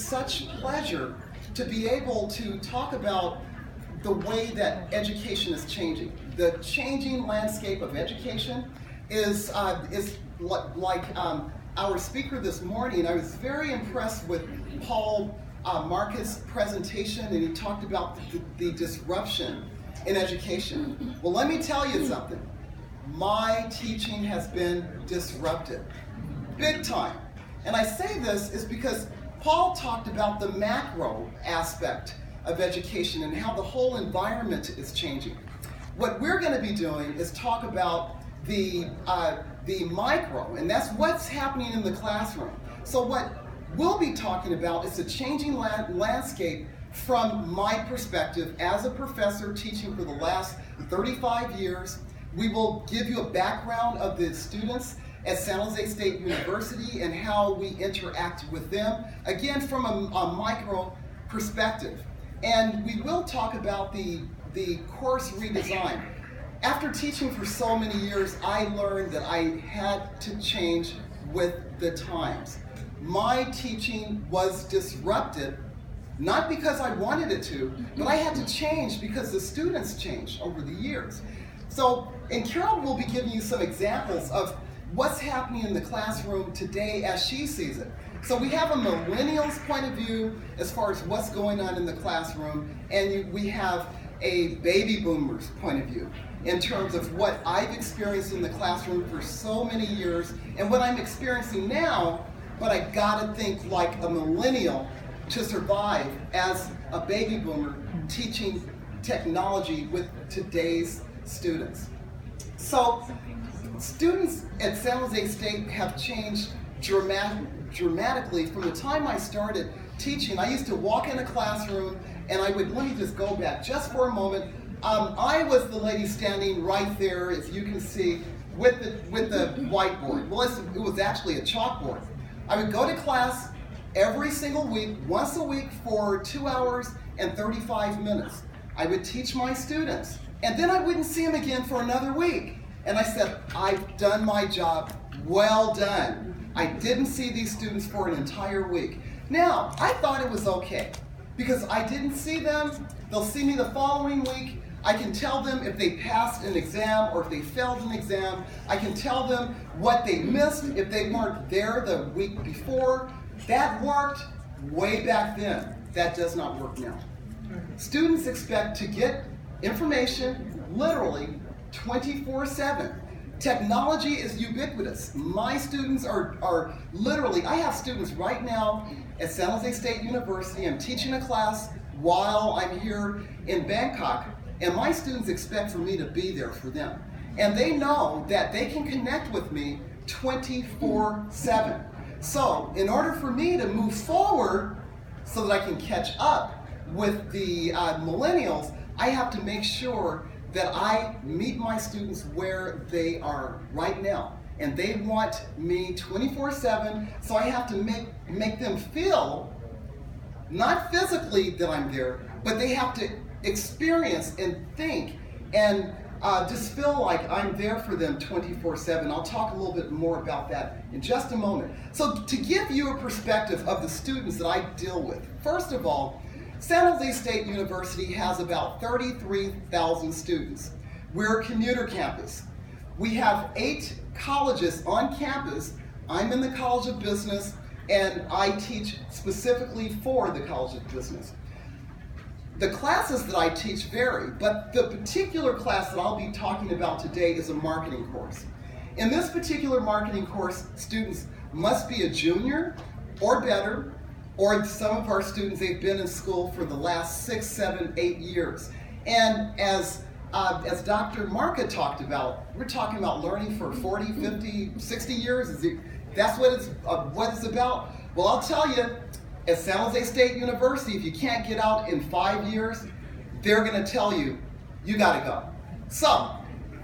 such pleasure to be able to talk about the way that education is changing. The changing landscape of education is like our speaker this morning. I was very impressed with Paul Marcus' presentation, and he talked about the disruption in education. Well, let me tell you something. My teaching has been disrupted, big time. And I say this is because Paul talked about the macro aspect of education and how the whole environment is changing. What we're going to be doing is talk about the micro, and that's what's happening in the classroom. So what we'll be talking about is the changing landscape from my perspective as a professor teaching for the last 35 years. We will give you a background of the students at San Jose State University and how we interact with them, again from a micro perspective. And we will talk about the course redesign. After teaching for so many years, I learned that I had to change with the times. My teaching was disrupted, not because I wanted it to, but I had to change because the students changed over the years. So, and Carol will be giving you some examples of what's happening in the classroom today as she sees it. So we have a millennials point of view as far as what's going on in the classroom, and we have a baby boomers point of view in terms of what I've experienced in the classroom for so many years and what I'm experiencing now, but I gotta think like a millennial to survive as a baby boomer teaching technology with today's students. So students at San Jose State have changed dramatically from the time I started teaching. I used to walk in a classroom and I would, let me just go back just for a moment. I was the lady standing right there, as you can see, with the whiteboard. Well, it was actually a chalkboard. I would go to class every single week, once a week for 2 hours and 35 minutes. I would teach my students, and then I wouldn't see them again for another week. And I said, I've done my job, well done. I didn't see these students for an entire week. Now, I thought it was okay, because I didn't see them. They'll see me the following week. I can tell them if they passed an exam or if they failed an exam. I can tell them what they missed if they weren't there the week before. That worked way back then. That does not work now. Students expect to get information literally 24/7. Technology is ubiquitous. My students are literally, I have students right now at San Jose State University. I'm teaching a class while I'm here in Bangkok, and my students expect for me to be there for them. And they know that they can connect with me 24/7. So in order for me to move forward so that I can catch up with the millennials, I have to make sure that I meet my students where they are right now. And they want me 24/7, so I have to make them feel, not physically that I'm there, but they have to experience and think and just feel like I'm there for them 24/7. I'll talk a little bit more about that in just a moment. So to give you a perspective of the students that I deal with, first of all, San Jose State University has about 33,000 students. We're a commuter campus. We have 8 colleges on campus. I'm in the College of Business, and I teach specifically for the College of Business. The classes that I teach vary, but the particular class that I'll be talking about today is a marketing course. In this particular marketing course, students must be a junior or better, or some of our students, they've been in school for the last 6, 7, 8 years. And as Dr. Marca talked about, we're talking about learning for 40, 50, 60 years. That's what it's about. Well, I'll tell you, at San Jose State University, if you can't get out in 5 years, they're going to tell you, you got to go. So,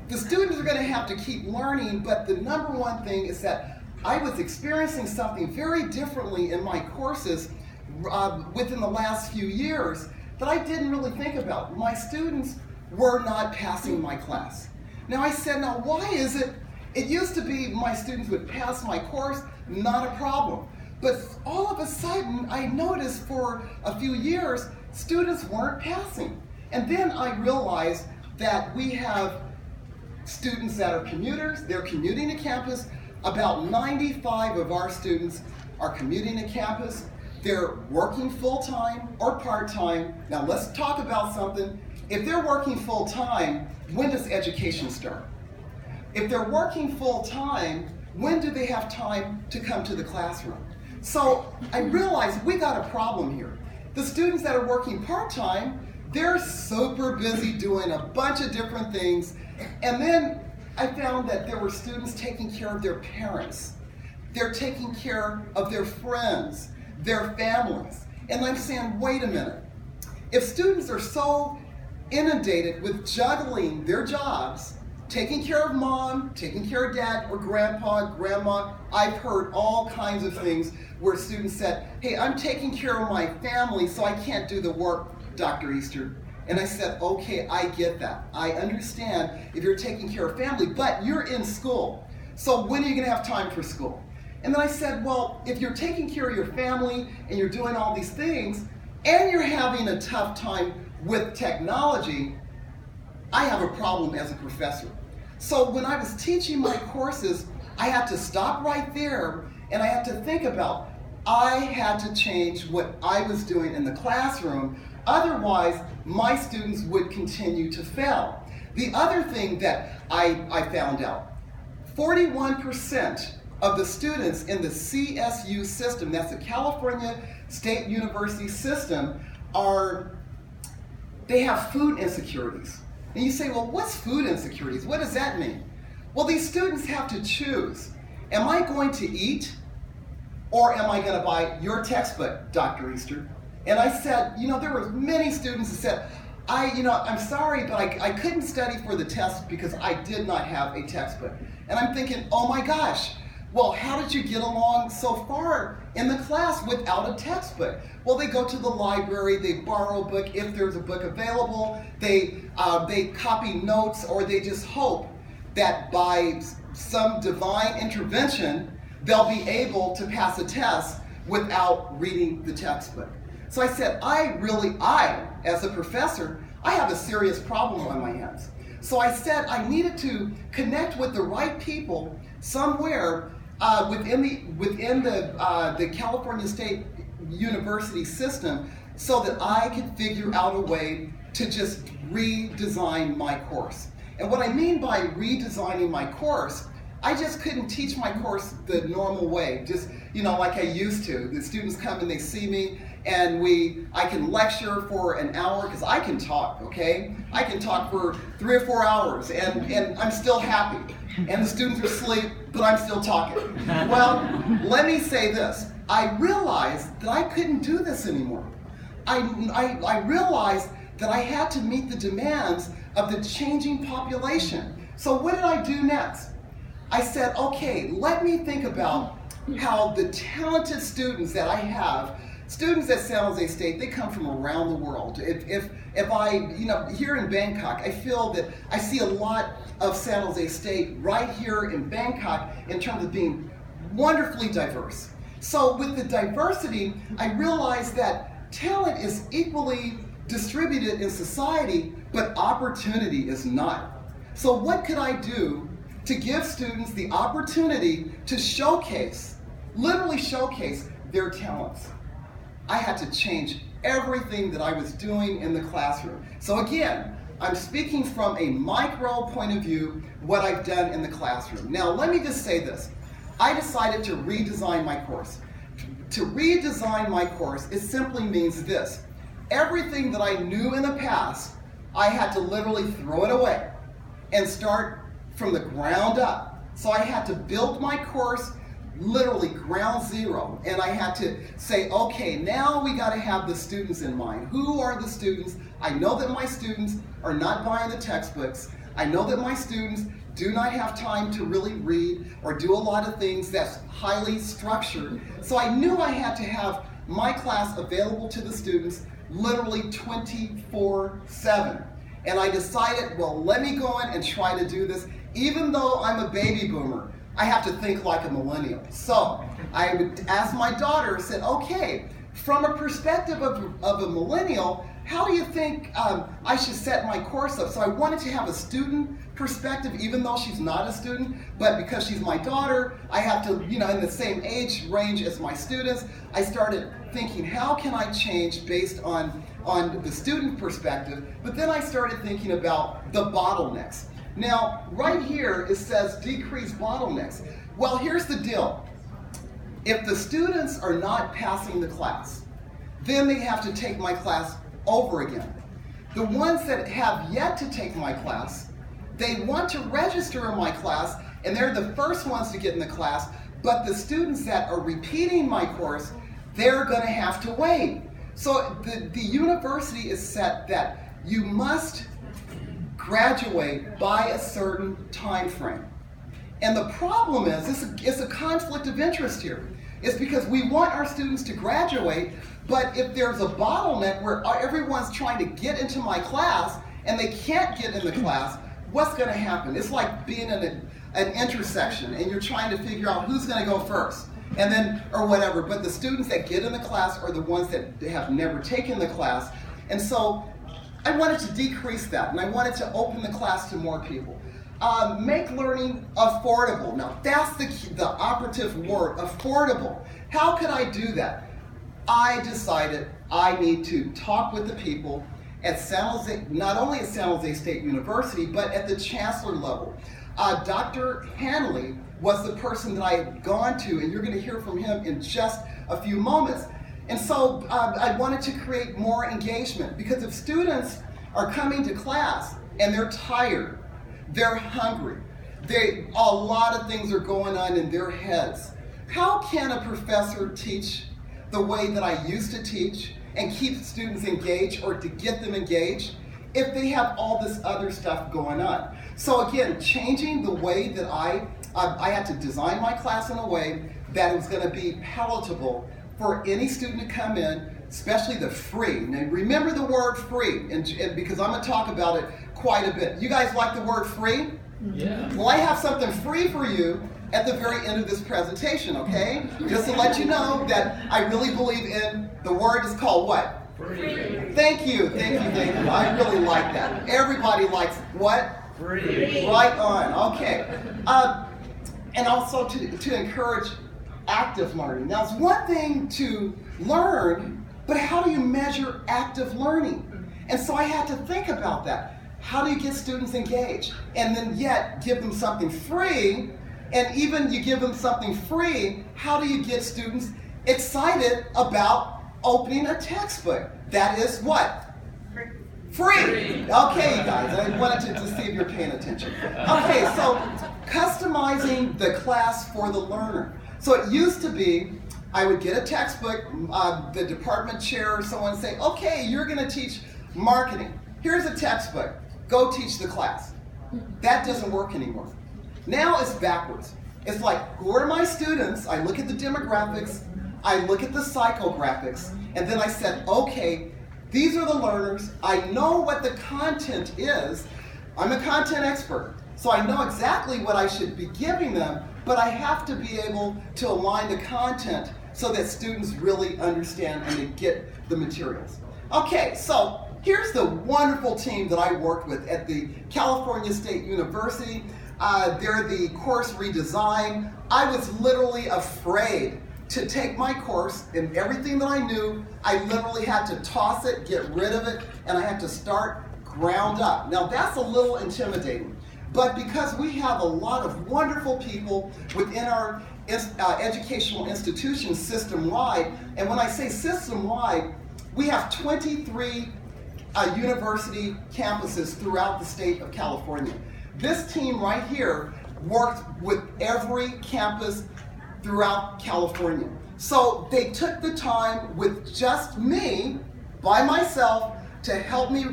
the students are going to have to keep learning, but the number one thing is that I was experiencing something very differently in my courses within the last few years that I didn't really think about. My students were not passing my class. Now I said, now why is it? It used to be my students would pass my course, not a problem. But all of a sudden, I noticed for a few years, students weren't passing. And then I realized that we have students that are commuters, they're commuting to campus. About 95 of our students are commuting to campus. They're working full-time or part-time. Now let's talk about something. If they're working full-time, when does education start? If they're working full-time, when do they have time to come to the classroom? So I realized we got a problem here. The students that are working part-time, they're super busy doing a bunch of different things. And then I found that there were students taking care of their parents. They're taking care of their friends, their families. And I'm saying, wait a minute. If students are so inundated with juggling their jobs, taking care of mom, taking care of dad or grandpa, grandma, I've heard all kinds of things where students said, hey, I'm taking care of my family, so I can't do the work, Dr. Easter. And I said, okay, I get that. I understand if you're taking care of family, but you're in school. So when are you gonna have time for school? And then I said, well, if you're taking care of your family and you're doing all these things, and you're having a tough time with technology, I have a problem as a professor. So when I was teaching my courses, I had to stop right there and I had to think about, I had to change what I was doing in the classroom, otherwise my students would continue to fail. The other thing that I found out, 41% of the students in the CSU system, that's the California State University system, they have food insecurities. And you say, well, what's food insecurities? What does that mean? Well, these students have to choose. Am I going to eat or am I going to buy your textbook, Dr. Easter? And I said, there were many students who said, I'm sorry, but I couldn't study for the test because I did not have a textbook. And I'm thinking, oh my gosh, well, how did you get along so far in the class without a textbook? Well, they go to the library, they borrow a book if there's a book available, they copy notes, or they just hope that by some divine intervention, they'll be able to pass a test without reading the textbook. So I said, I, as a professor, I have a serious problem on my hands. So I said I needed to connect with the right people somewhere within the California State University system so that I could figure out a way to just redesign my course. And what I mean by redesigning my course, I just couldn't teach my course the normal way, just like I used to. The students come and they see me, and I can lecture for an hour, because I can talk, okay? I can talk for 3 or 4 hours, and I'm still happy. And the students are asleep, but I'm still talking. Well, let me say this. I realized that I couldn't do this anymore. I realized that I had to meet the demands of the changing population. So what did I do next? I said, okay, let me think about how the talented students that I have, students at San Jose State, they come from around the world. If I, here in Bangkok, I feel that I see a lot of San Jose State right here in Bangkok in terms of being wonderfully diverse. So with the diversity, I realized that talent is equally distributed in society, but opportunity is not. So what could I do to give students the opportunity to showcase, literally showcase their talents? I had to change everything that I was doing in the classroom. So again, I'm speaking from a micro point of view, what I've done in the classroom. Now let me just say this. I decided to redesign my course. To redesign my course, it simply means this. Everything that I knew in the past, I had to literally throw it away and start from the ground up. So I had to build my course literally ground zero, and I had to say, okay, now we got to have the students in mind. Who are the students? I know that my students are not buying the textbooks. I know that my students do not have time to really read or do a lot of things that's highly structured. So I knew I had to have my class available to the students literally 24/7. And I decided, well, let me go in and try to do this. Even though I'm a baby boomer, I have to think like a millennial. So I would ask my daughter, said, okay, from a perspective of a millennial, how do you think I should set my course up? So I wanted to have a student perspective, even though she's not a student, but because she's my daughter, I have to, in the same age range as my students. I started thinking, how can I change based on the student perspective? But then I started thinking about the bottlenecks. Now, right here, it says decrease bottlenecks. Well, here's the deal. If the students are not passing the class, then they have to take my class over again. The ones that have yet to take my class, they want to register in my class, and they're the first ones to get in the class, but the students that are repeating my course, they're going to have to wait. So the university is set that you must graduate by a certain time frame. And the problem is, it's a conflict of interest here. It's because we want our students to graduate, but if there's a bottleneck where everyone's trying to get into my class and they can't get in the class, what's going to happen? It's like being in an intersection and you're trying to figure out who's going to go first, and then, or whatever. But the students that get in the class are the ones that have never taken the class. And so I wanted to decrease that, and I wanted to open the class to more people. Make learning affordable. Now that's the operative word, affordable. How could I do that? I decided I need to talk with the people at San Jose, not only at San Jose State University, but at the chancellor level. Dr. Hanley was the person that I had gone to, and you're going to hear from him in just a few moments. And so I wanted to create more engagement, because if students are coming to class and they're tired, they're hungry, a lot of things are going on in their heads. How can a professor teach the way that I used to teach and keep students engaged, or to get them engaged, if they have all this other stuff going on? So again, changing the way that I had to design my class in a way that it was going to be palatable for any student to come in, especially the free. Now remember the word free, and because I'm going to talk about it quite a bit. You guys like the word free? Yeah. Well, I have something free for you at the very end of this presentation, okay? Just to let you know that I really believe in, the word is called what? Free. Thank you, thank you, thank you. I really like that. Everybody likes what? Free. Right on, okay. And also to encourage active learning. Now, it's one thing to learn, but how do you measure active learning? And so I had to think about that. How do you get students engaged? And then yet give them something free, and even you give them something free, how do you get students excited about opening a textbook? That is what? Free. Okay, you guys, I wanted to see if you're paying attention. Okay, so customizing the class for the learner. So it used to be, I would get a textbook, the department chair or someone say, okay, you're going to teach marketing. Here's a textbook. Go teach the class. That doesn't work anymore. Now it's backwards. It's like, who are my students? I look at the demographics, I look at the psychographics, and then I said, okay, these are the learners. I know what the content is. I'm a content expert, so I know exactly what I should be giving them, but I have to be able to align the content so that students really understand and they get the materials. Okay, so here's the wonderful team that I worked with at the California State University. They're the course redesign. I was literally afraid to take my course, and everything that I knew, I literally had to toss it, get rid of it, and I had to start ground up. Now that's a little intimidating, but because we have a lot of wonderful people within our educational institutions system-wide, and when I say system-wide, we have 23 university campuses throughout the state of California. This team right here worked with every campus throughout California. So they took the time with just me, by myself, to help me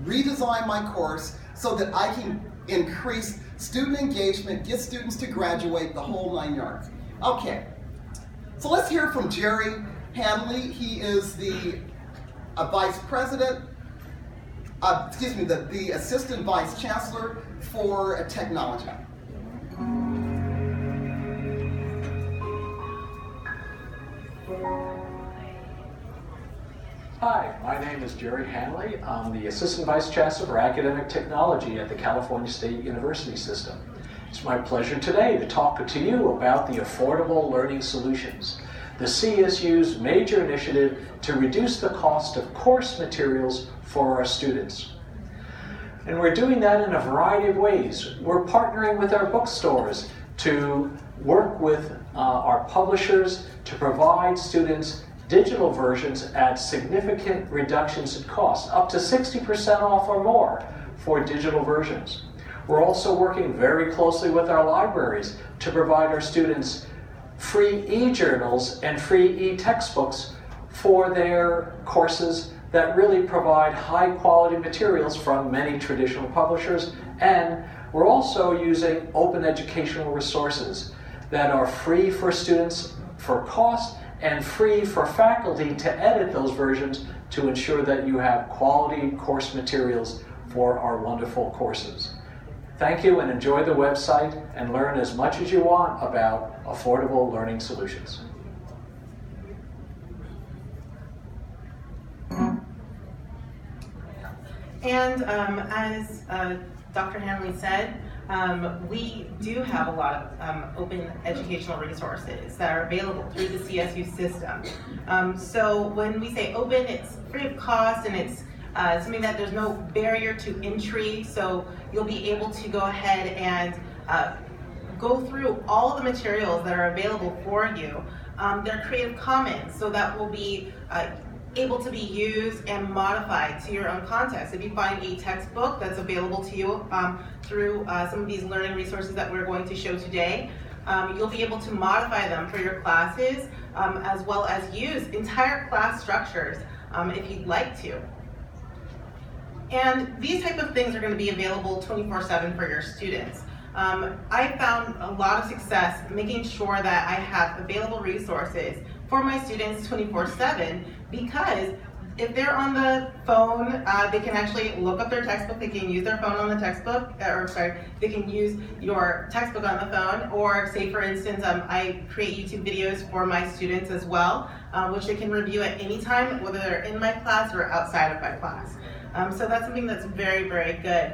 redesign my course so that I can increase student engagement, get students to graduate, the whole 9 yards. Okay, so let's hear from Gerry Hanley. He is the Vice President, the Assistant Vice Chancellor for Technology. Hi, my name is Gerry Hanley. I'm the Assistant Vice Chancellor for Academic Technology at the California State University System. It's my pleasure today to talk to you about the Affordable Learning Solutions, the CSU's major initiative to reduce the cost of course materials for our students. And we're doing that in a variety of ways. We're partnering with our bookstores to work with our publishers to provide students digital versions at significant reductions in cost, up to 60% off or more for digital versions. We're also working very closely with our libraries to provide our students free e-journals and free e-textbooks for their courses that really provide high quality materials from many traditional publishers. And we're also using open educational resources that are free for students for cost and free for faculty to edit those versions to ensure that you have quality course materials for our wonderful courses. Thank you and enjoy the website and learn as much as you want about affordable learning solutions. And as Dr. Hanley said, we do have a lot of open educational resources that are available through the CSU system. So when we say open, it's free of cost and it's something that there's no barrier to entry. So you'll be able to go ahead and go through all the materials that are available for you. They're Creative Commons, so that will be able to be used and modified to your own context. If you find a textbook that's available to you through some of these learning resources that we're going to show today, you'll be able to modify them for your classes as well as use entire class structures if you'd like to. And these type of things are going to be available 24/7 for your students. I found a lot of success making sure that I have available resources for my students 24/7, because if they're on the phone, they can actually look up their textbook, they can use their phone on the textbook, they can use your textbook on the phone, or say for instance, I create YouTube videos for my students as well, which they can review at any time, whether they're in my class or outside of my class. So that's something that's very, very good.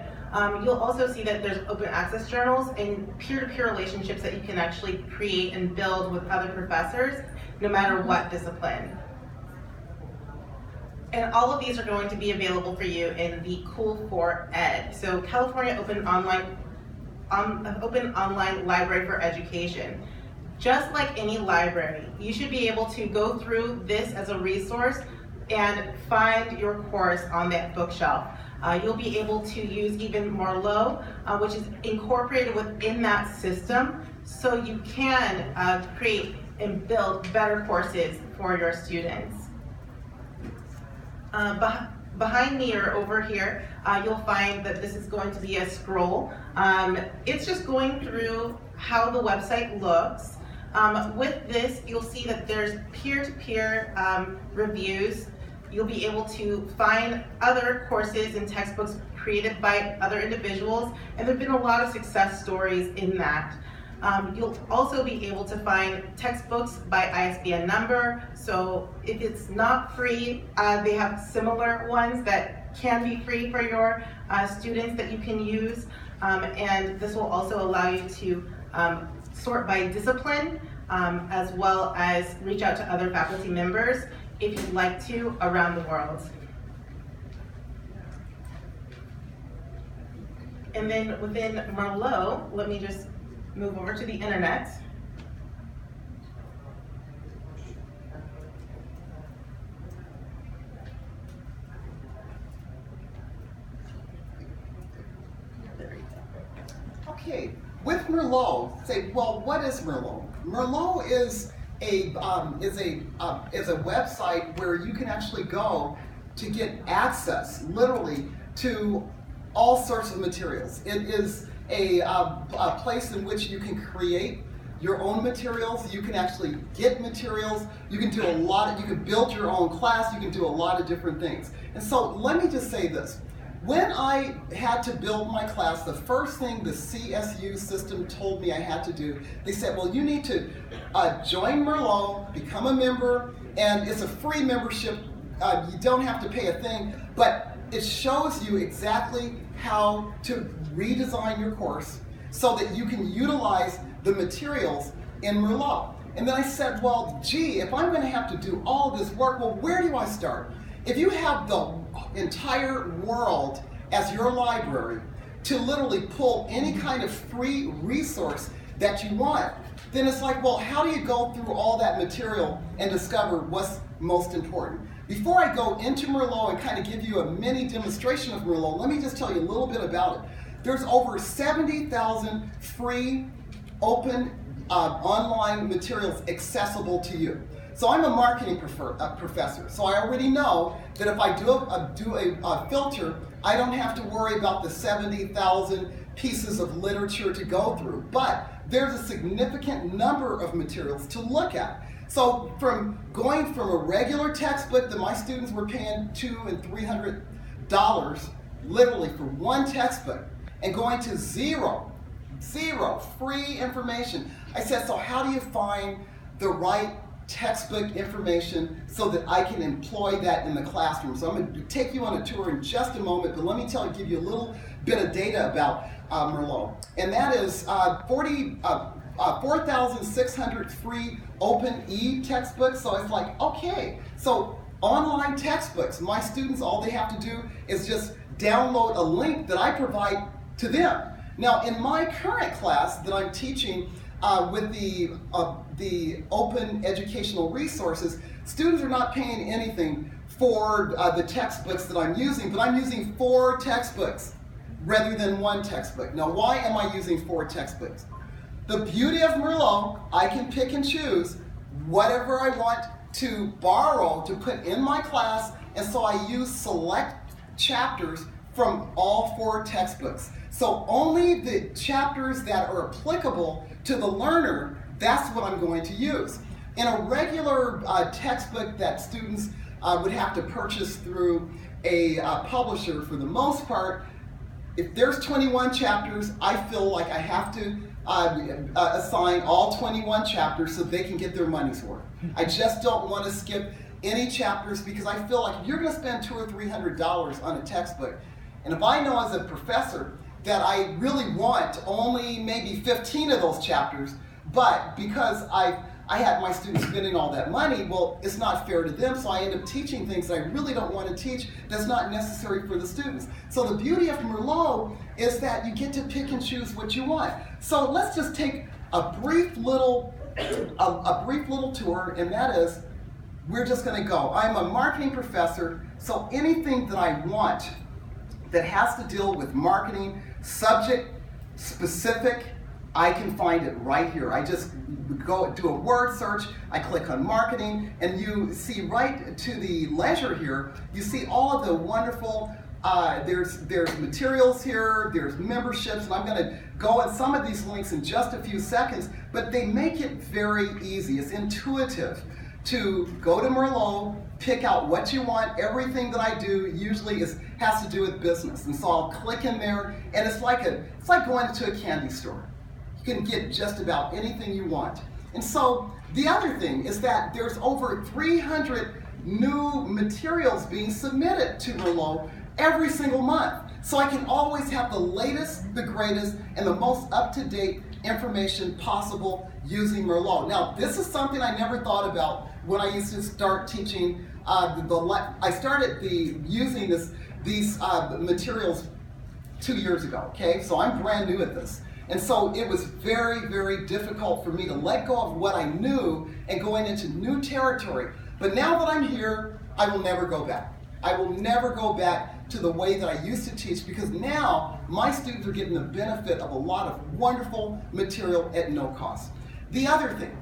You'll also see that there's open access journals and peer-to-peer relationships that you can actually create and build with other professors, no matter what discipline. And all of these are going to be available for you in the Cool for Ed. So California Open Online Library for Education. Just like any library, you should be able to go through this as a resource and find your course on that bookshelf. You'll be able to use even Merlot, which is incorporated within that system, so you can create and build better courses for your students. Behind me or over here, you'll find that this is going to be a scroll. It's just going through how the website looks. With this, you'll see that there's peer-to-peer reviews. You'll be able to find other courses and textbooks created by other individuals, and there have been a lot of success stories in that. You'll also be able to find textbooks by ISBN number, so if it's not free, they have similar ones that can be free for your students that you can use, and this will also allow you to sort by discipline, as well as reach out to other faculty members if you'd like to around the world. And then within Merlot, let me just move over to the internet. Okay, with Merlot, say, well, what is Merlot? Merlot is a website where you can actually go to get access, literally, to all sorts of materials. It is a place in which you can create your own materials. You can actually get materials. You can do you can build your own class. You can do a lot of different things. And so let me just say this. When I had to build my class, the first thing the CSU system told me I had to do, they said, well, you need to join Merlot, become a member, and it's a free membership you don't have to pay a thing, but it shows you exactly how to redesign your course so that you can utilize the materials in Merlot. And then I said, well, gee, if I'm going to have to do all this work, well, where do I start? If you have the entire world as your library to literally pull any kind of free resource that you want, then it's like, well, how do you go through all that material and discover what's most important? Before I go into Merlot and kind of give you a mini demonstration of Merlot, let me just tell you a little bit about it. There's over 70,000 free, open, online materials accessible to you. So I'm a marketing professor, so I already know that if I do a filter, I don't have to worry about the 70,000 pieces of literature to go through. But there's a significant number of materials to look at. So going from a regular textbook that my students were paying $200 and $300 literally for one textbook, and going to zero free information. I said, so how do you find the right textbook information so that I can employ that in the classroom? So I'm going to take you on a tour in just a moment, but let me give you a little bit of data about Merlot. And that is 4,600 free open e-textbooks. So it's like, okay, so online textbooks, my students, all they have to do is just download a link that I provide to them. Now, in my current class that I'm teaching with the open educational resources, students are not paying anything for the textbooks that I'm using, but I'm using 4 textbooks rather than 1 textbook. Now, why am I using 4 textbooks? The beauty of Merlot, I can pick and choose whatever I want to borrow to put in my class, and so I use select chapters from all 4 textbooks. So only the chapters that are applicable to the learner, that's what I'm going to use. In a regular textbook that students would have to purchase through a publisher, for the most part, if there's 21 chapters, I feel like I have to assign all 21 chapters so they can get their money's worth. I just don't want to skip any chapters because I feel like if you're going to spend $200 or $300 on a textbook, and if I know as a professor that I really want only maybe 15 of those chapters, but because I had my students spending all that money, well, it's not fair to them, so I end up teaching things that I really don't want to teach that's not necessary for the students. So the beauty of Merlot is that you get to pick and choose what you want. So let's just take a brief little tour, and that is, we're just going to go. I'm a marketing professor, so anything that I want that has to deal with marketing, subject specific, I can find it right here. I just go do a word search, I click on marketing, and you see right to the leisure here, you see all of the wonderful, there's materials here, there's memberships, and I'm going to go on some of these links in just a few seconds, but they make it very easy. It's intuitive to go to Merlot, pick out what you want. Everything that I do usually has to do with business, and so I'll click in there, and it's like going into a candy store. You can get just about anything you want. And so the other thing is that there's over 300 new materials being submitted to Merlot every single month. So I can always have the latest, the greatest, and the most up-to-date information possible using Merlot. Now, this is something I never thought about when I used to start teaching. I started using these materials 2 years ago, okay? So I'm brand new at this. And so it was very, very difficult for me to let go of what I knew and going into new territory. But now that I'm here, I will never go back. I will never go back to the way that I used to teach, because now my students are getting the benefit of a lot of wonderful material at no cost. The other thing,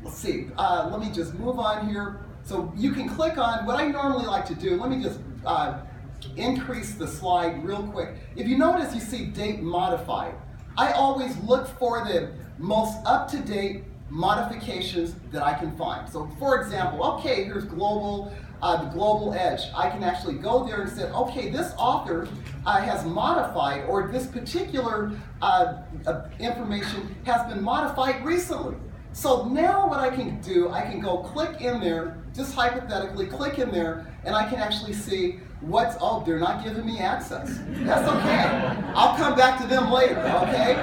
let's see, let me just move on here. So you can click on what I normally like to do. Let me just increase the slide real quick. If you notice, you see date modified. I always look for the most up-to-date modifications that I can find. So for example, okay, here's the Global Edge. I can actually go there and say, okay, this author has modified, or this particular information has been modified recently. So now what I can do, I can go click in there, just hypothetically click in there and I can actually see oh, they're not giving me access. That's okay. I'll come back to them later, okay?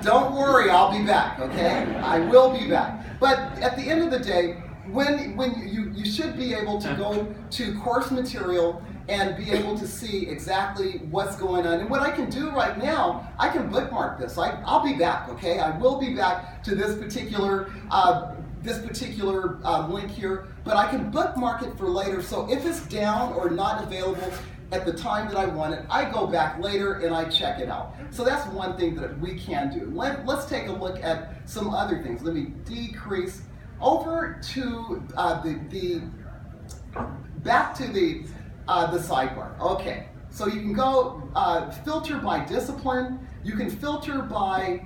Don't worry, I'll be back, okay? I will be back. But at the end of the day, when you should be able to go to course material and be able to see exactly what's going on. And what I can do right now, I can bookmark this. I'll be back, okay? I will be back to this particular link here, but I can bookmark it for later. So if it's down or not available at the time that I want it, I go back later and I check it out. So that's one thing that we can do. Let's take a look at some other things. Let me decrease over to back to the sidebar. Okay, so you can go filter by discipline. You can filter by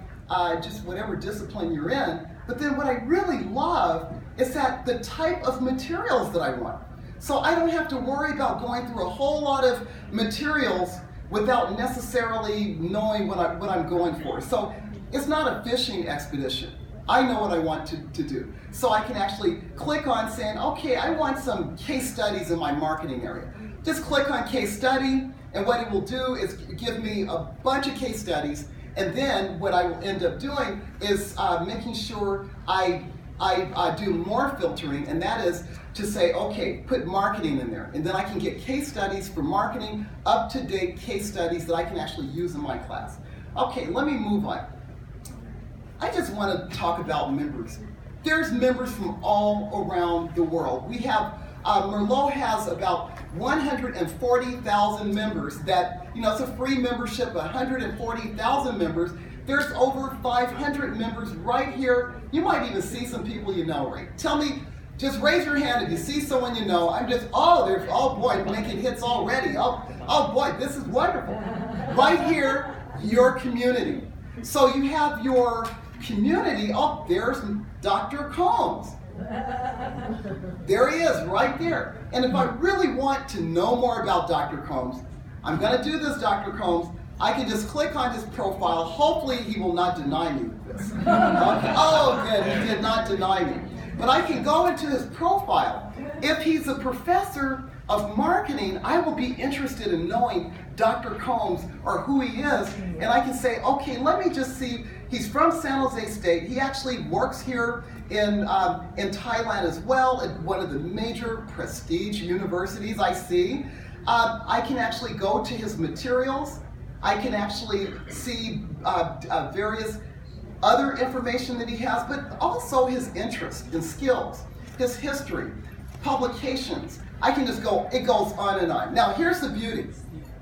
just whatever discipline you're in. But then what I really love is that the type of materials that I want. So I don't have to worry about going through a whole lot of materials without necessarily knowing what I'm going for. So it's not a fishing expedition. I know what I want to do. So I can actually click on saying, okay, I want some case studies in my marketing area. Just click on case study, and what it will do is give me a bunch of case studies, and then what I will end up doing is making sure I do more filtering, and that is to say, okay, put marketing in there, and then I can get case studies for marketing, up-to-date case studies that I can actually use in my class. Okay, let me move on. I just want to talk about members. There's members from all around the world. We have, Merlot has about 140,000 members that, it's a free membership, 140,000 members. There's over 500 members right here. You might even see some people you know, right? Tell me, just raise your hand if you see someone you know. Oh boy, making hits already. Oh boy, this is wonderful. Right here, your community. So you have your community. Oh, there's Dr. Combs. There he is, right there. And if I really want to know more about Dr. Combs, I'm going to do this, Dr. Combs. I can just click on his profile. Hopefully he will not deny me this. Okay. Oh, good, he did not deny me. But I can go into his profile. If he's a professor of marketing, I will be interested in knowing Dr. Combs or who he is, and I can say, okay, let me just see. He's from San Jose State. He actually works here in Thailand as well at one of the major prestige universities I see. I can actually go to his materials. I can actually see various other information that he has, but also his interests and skills, his history, publications. I can just go, it goes on and on. Now here's the beauty.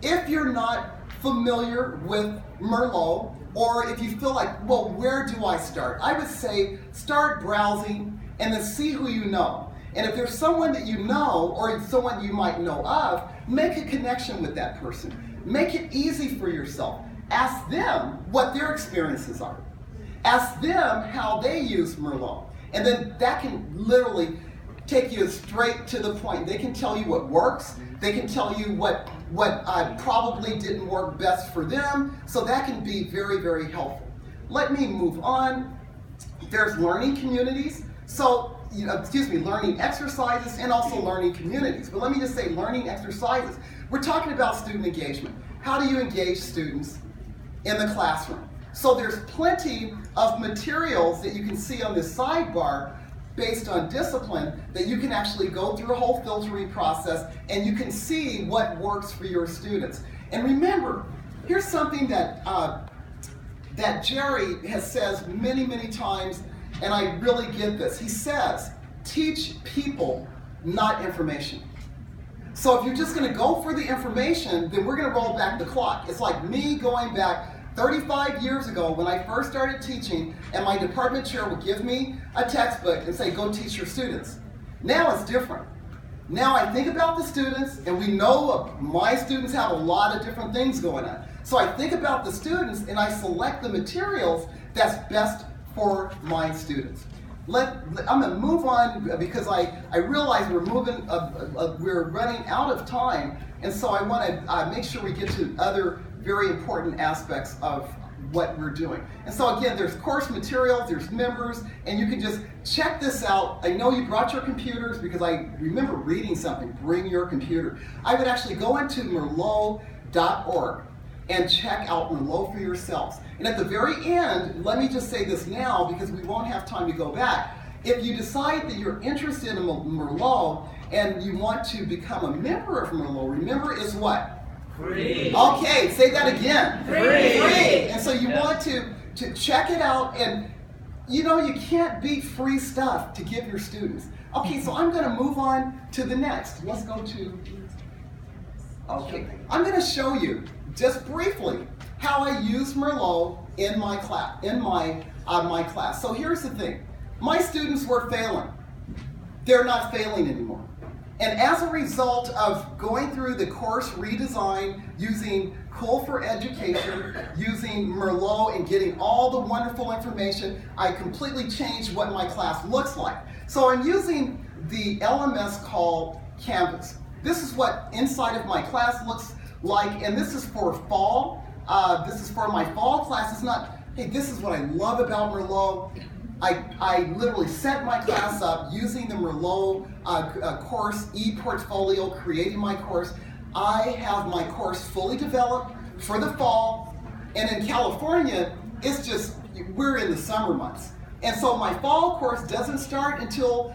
If you're not familiar with Merlot, or if you feel like, well, where do I start? I would say start browsing and then see who you know. And if there's someone that you know or someone you might know of, make a connection with that person. Make it easy for yourself. Ask them what their experiences are. Ask them how they use Merlot. And then that can literally take you straight to the point. They can tell you what works. They can tell you what probably didn't work best for them. So that can be very, very helpful. Let me move on. There's learning communities. So, learning exercises and also learning communities. But let me just say learning exercises. We're talking about student engagement. How do you engage students in the classroom? So there's plenty of materials that you can see on this sidebar based on discipline that you can actually go through a whole filtering process and you can see what works for your students. And remember, here's something that that Gerry has said many, many times, and I really get this. He says, teach people, not information. So if you're just going to go for the information, then we're going to roll back the clock. It's like me going back 35 years ago when I first started teaching, and my department chair would give me a textbook and say, go teach your students. Now it's different. Now I think about the students, and we know my students have a lot of different things going on. So I think about the students, and I select the materials that's best for my students. I'm going to move on because I realize we're running out of time, and so I want to make sure we get to other very important aspects of what we're doing. And so again, there's course materials, there's members, and you can just check this out. I know you brought your computers because I remember reading something, bring your computer. I would actually go into merlot.org and check out Merlot for yourselves. And at the very end, let me just say this now because we won't have time to go back. If you decide that you're interested in Merlot and you want to become a member of Merlot, remember is what? Free. Okay, say that again. Free. Free. And so you want to check it out, and you know you can't beat free stuff to give your students. Okay, so I'm going to move on to the next. Let's go to, okay, I'm going to show you just briefly how I use Merlot in my class, my class. So here's the thing. My students were failing. They're not failing anymore. And as a result of going through the course redesign, using Cool for Education, using Merlot and getting all the wonderful information, I completely changed what my class looks like. So I'm using the LMS called Canvas. This is what inside of my class looks like, and this is for fall. This is for my fall class. It's not, hey, this is what I love about Merlot. I literally set my class up using the Merlot course e-portfolio, creating my course. I have my course fully developed for the fall, and in California, it's just, we're in the summer months. And so my fall course doesn't start until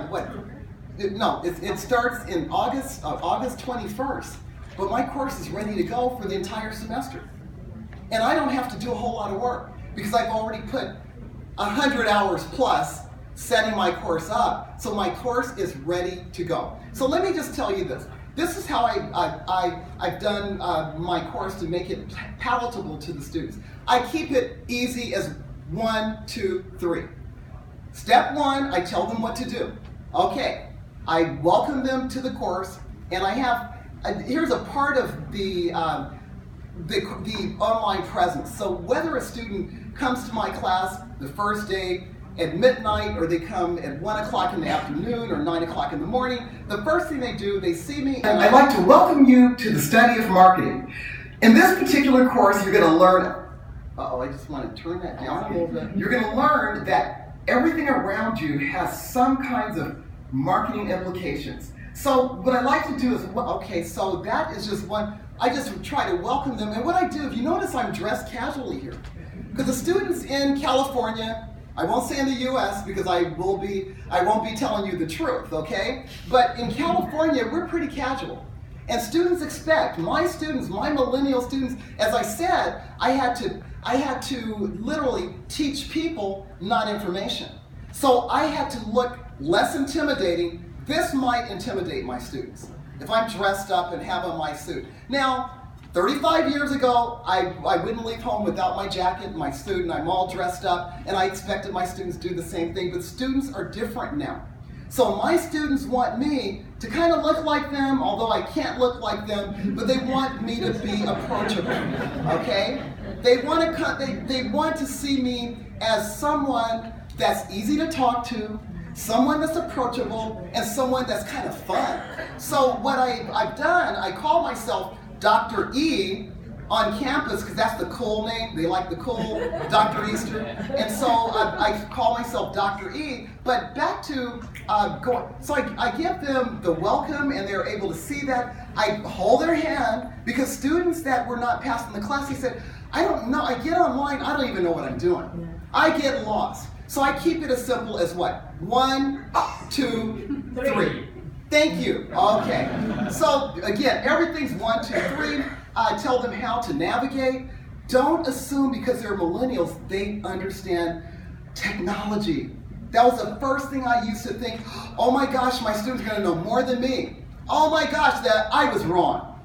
what? No, it starts in August 21st, but my course is ready to go for the entire semester. And I don't have to do a whole lot of work because I've already put 100 hours plus setting my course up. So my course is ready to go. So let me just tell you this. This is how I've done my course to make it palatable to the students. I keep it easy as 1, 2, 3. Step 1, I tell them what to do. Okay, I welcome them to the course, and I have, here's a part of the online presence. So whether a student comes to my class the first day at midnight, or they come at 1 o'clock in the afternoon or 9 o'clock in the morning, the first thing they do, they see me, and I'd like to welcome you to the study of marketing. In this particular course, you're going to learn, I just want to turn that down a little bit. You're going to learn that everything around you has some kinds of marketing implications. So what I like to do is, okay, so that is just one, I just try to welcome them. And what I do, if you notice, I'm dressed casually here. Because the students in California, I won't say in the US because I won't be telling you the truth, okay? But in California, we're pretty casual. And students expect, my students, my millennial students, as I said, I had to literally teach people, not information. So I had to look less intimidating. This might intimidate my students if I'm dressed up and have on my suit. Now, 35 years ago, I wouldn't leave home without my jacket and my suit, and I'm all dressed up, and I expected my students to do the same thing, but students are different now. So my students want me to kind of look like them, although I can't look like them, but they want me to be approachable, okay? They want to see me as someone that's easy to talk to, someone that's approachable, and someone that's kind of fun. So what I've done, I call myself Dr. E on campus because that's the cool name. They like the cool Dr. Easter. And so I call myself Dr. E. But back to so I give them the welcome, and they're able to see that. I hold their hand because students that were not passing the class, they said, I don't know, I get online, I don't even know what I'm doing. I get lost. So I keep it as simple as what? 1, 2, 3. Thank you. Okay. So again, everything's 1, 2, 3. I tell them how to navigate. Don't assume because they're millennials, they understand technology. That was the first thing I used to think, oh my gosh, my students are going to know more than me. Oh my gosh, that I was wrong.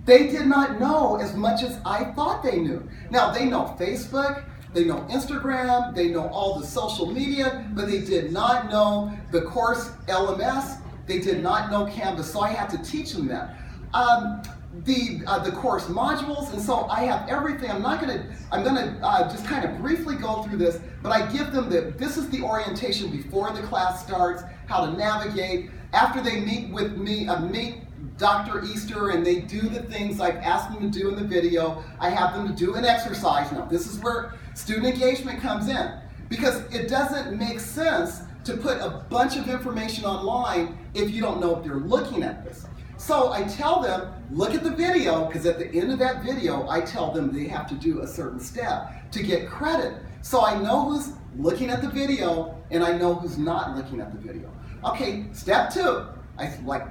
They did not know as much as I thought they knew. Now they know Facebook, they know Instagram, they know all the social media, but they did not know the course LMS. They did not know Canvas, so I had to teach them that. The course modules, and so I have everything. I'm gonna just kind of briefly go through this, but I give them this is the orientation before the class starts, how to navigate. after they meet with me, meet Dr. Easter, and they do the things I've asked them to do in the video, I have them to do an exercise. Now, this is where student engagement comes in, because it doesn't make sense to put a bunch of information online if you don't know if they're looking at this. So I tell them, look at the video, because at the end of that video, I tell them they have to do a certain step to get credit. So I know who's looking at the video, and I know who's not looking at the video. Okay, step 2.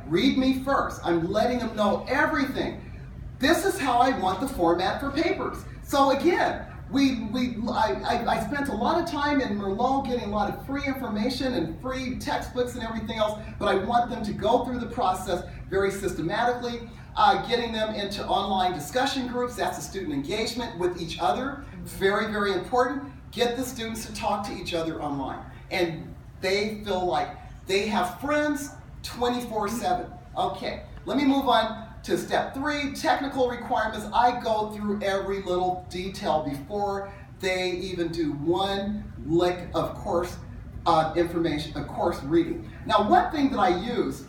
Read me first. I'm letting them know everything. This is how I want the format for papers. So again, I spent a lot of time in Merlot getting a lot of free information and free textbooks and everything else, but I want them to go through the process very systematically, getting them into online discussion groups. That's the student engagement with each other. Very, very important. Get the students to talk to each other online. And they feel like they have friends 24/7. Okay, let me move on to step 3, technical requirements. I go through every little detail before they even do one lick of course information, of course reading. Now, one thing that I use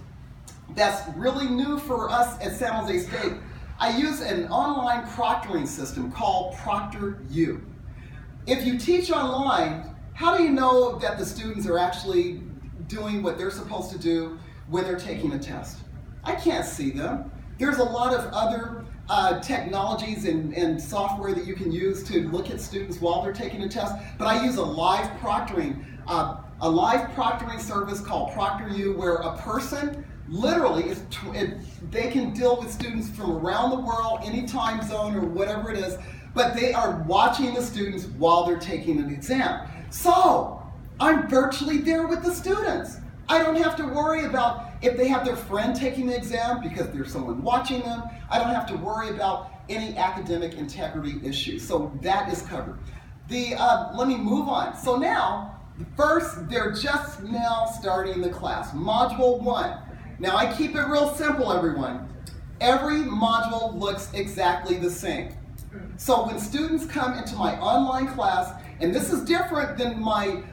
that's really new for us at San Jose State, I use an online proctoring system called ProctorU. If you teach online, how do you know that the students are actually doing what they're supposed to do when they're taking a test? I can't see them. There's a lot of other technologies and software that you can use to look at students while they're taking a test, but I use a live proctoring service called ProctorU, where a person literally they can deal with students from around the world, any time zone or whatever it is, but they are watching the students while they're taking an exam. So I'm virtually there with the students. I don't have to worry about if they have their friend taking the exam because there's someone watching them. I don't have to worry about any academic integrity issues. So that is covered. Let me move on. So now, first, they're just now starting the class. Module 1. Now I keep it real simple, everyone. Every module looks exactly the same. So when students come into my online class, and this is different than my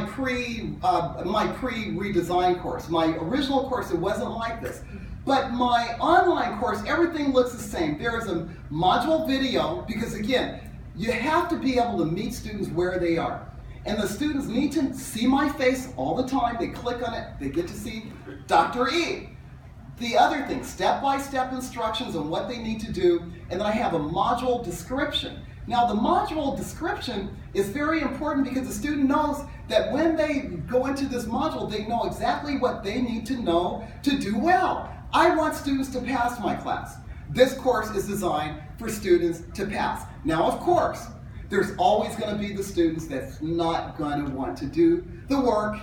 pre-redesign course. My original course, it wasn't like this. But my online course, everything looks the same. There is a module video, because again, you have to be able to meet students where they are. And the students need to see my face all the time. They click on it, they get to see Dr. E. The other thing, step-by-step instructions on what they need to do, and then I have a module description. Now the module description is very important because the student knows that when they go into this module, they know exactly what they need to know to do well. I want students to pass my class. This course is designed for students to pass. Now, of course, there's always going to be the students that's not going to want to do the work,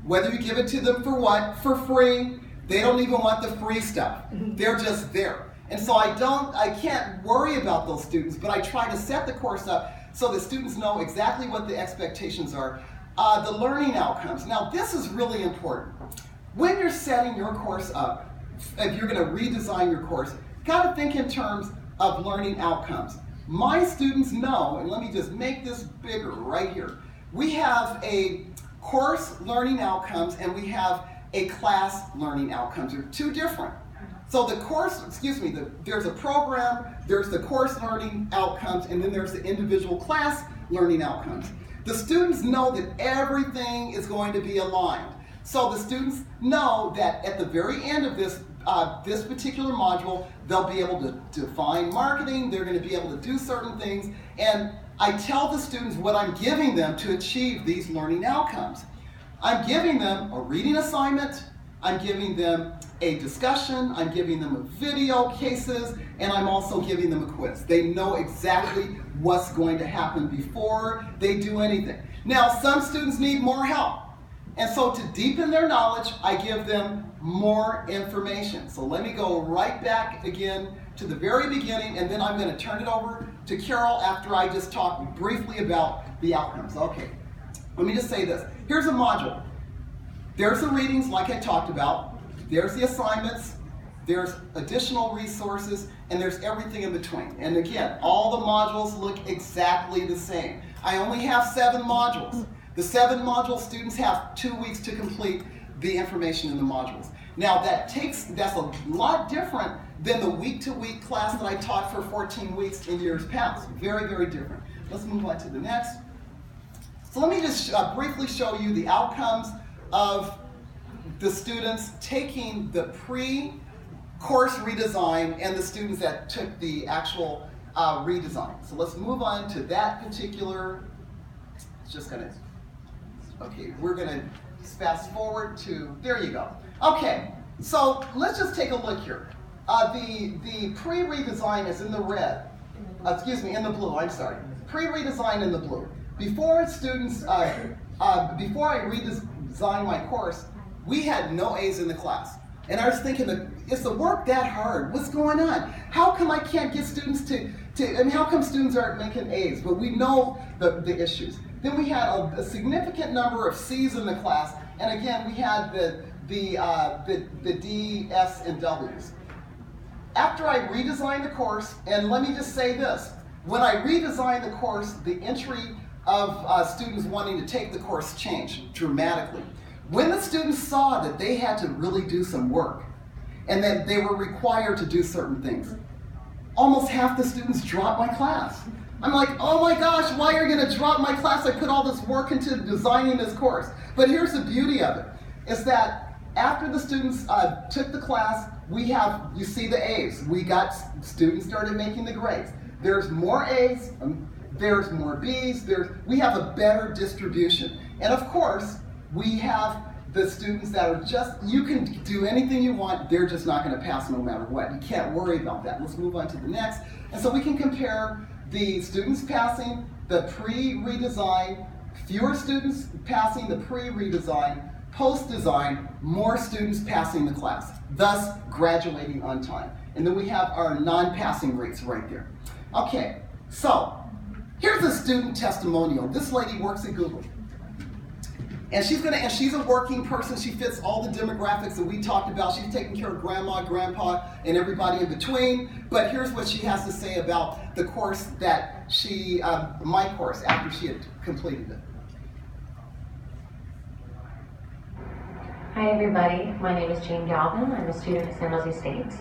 whether you give it to them for what? For free. They don't even want the free stuff. They're just there. And so I can't worry about those students, but I try to set the course up so that students know exactly what the expectations are. The learning outcomes. Now, this is really important. When you're setting your course up, if you're going to redesign your course, you got to think in terms of learning outcomes. My students know, and let me just make this bigger right here. We have a course learning outcomes and we have a class learning outcomes. They're two different. So the course, there's a program, there's the course learning outcomes, and then there's the individual class learning outcomes. The students know that everything is going to be aligned. So the students know that at the very end of this particular module, they'll be able to define marketing, they're going to be able to do certain things, and I tell the students what I'm giving them to achieve these learning outcomes. I'm giving them a reading assignment, I'm giving them a discussion, I'm giving them a video cases, and I'm also giving them a quiz. They know exactly what's going to happen before they do anything. Now, some students need more help. And so to deepen their knowledge, I give them more information. So let me go right back again to the very beginning, and then I'm going to turn it over to Carol after I just talk briefly about the outcomes. Okay, let me just say this. Here's a module. There's the readings like I talked about. There's the assignments. There's additional resources, and there's everything in between. And again, all the modules look exactly the same. I only have 7 modules. The 7 module students have 2 weeks to complete the information in the modules. Now that's a lot different than the week-to-week class that I taught for 14 weeks in years past. Very, very different. Let's move on to the next. So let me just briefly show you the outcomes of the students taking the pre-course redesign and the students that took the actual redesign. So let's move on to that particular, we're gonna fast forward to, there you go. Okay, so let's just take a look here. The pre-redesign is in the red, in the blue, I'm sorry. Pre-redesign in the blue. Before students, before I redesigned my course, we had no A's in the class. And I was thinking, is the work that hard? What's going on? How come I can't get students how come students aren't making A's? But we know the issues. Then we had a significant number of C's in the class, and again, we had the D, S, and W's. After I redesigned the course, and let me just say this, when I redesigned the course, the entry of students wanting to take the course changed dramatically. When the students saw that they had to really do some work, and that they were required to do certain things, almost half the students dropped my class. I'm like, oh my gosh, why are you going to drop my class? I put all this work into designing this course. But here's the beauty of it, is that after the students took the class, you see the A's. Students started making the grades. There's more A's, there's more B's, we have a better distribution. And of course, we have the students that are you can do anything you want, they're just not going to pass no matter what. You can't worry about that. Let's move on to the next. And so we can compare the students passing the pre-redesign, fewer students passing the pre-redesign, post-design, more students passing the class, thus graduating on time. And then we have our non-passing rates right there. Okay, so here's a student testimonial. This lady works at Google. And she's a working person. She fits all the demographics that we talked about. She's taking care of grandma, grandpa, and everybody in between. But here's what she has to say about the course that my course, after she had completed it. Hi everybody, my name is Jane Galvin. I'm a student at San Jose State.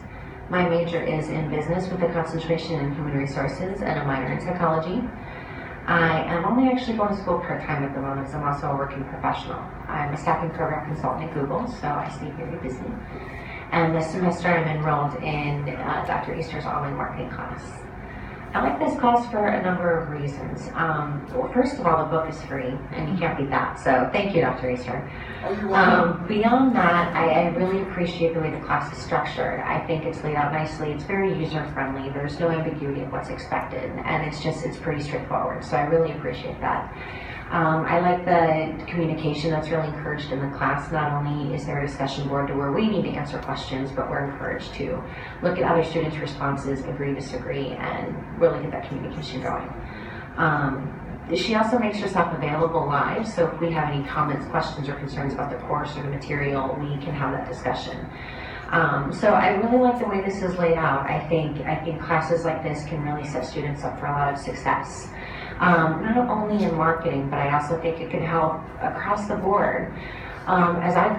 My major is in business with a concentration in human resources and a minor in psychology. I am only actually going to school part-time at the moment because I'm also a working professional. I'm a staffing program consultant at Google, so I stay very busy. And this semester I'm enrolled in Dr. Easter's online marketing class. I like this class for a number of reasons. Well, first of all, the book is free, and you can't beat that, so thank you, Dr. Easter. Beyond that, I really appreciate the way the class is structured. I think it's laid out nicely. It's very user-friendly. There's no ambiguity of what's expected, and it's pretty straightforward, so I really appreciate that. I like the communication that's really encouraged in the class. Not only is there a discussion board to where we need to answer questions, but we're encouraged to look at other students' responses, agree, disagree, and really get that communication going. She also makes herself available live, so if we have any comments, questions, or concerns about the course or the material, we can have that discussion. So I really like the way this is laid out. I think classes like this can really set students up for a lot of success. Not only in marketing, but I also think it can help across the board. As I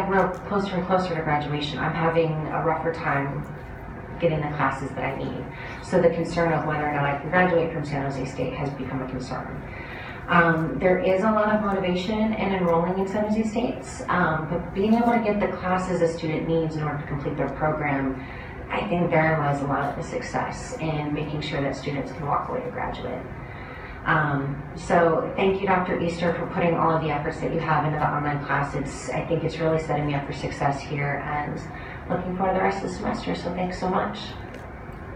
grow closer and closer to graduation, I'm having a rougher time getting the classes that I need. So the concern of whether or not I can graduate from San Jose State has become a concern. There is a lot of motivation in enrolling in San Jose State, but being able to get the classes a student needs in order to complete their program, I think therein lies a lot of the success in making sure that students can walk away to graduate. So thank you, Dr. Easter, for putting all of the efforts that you have into the online class. I think it's really setting me up for success here, and looking forward to the rest of the semester, so thanks so much.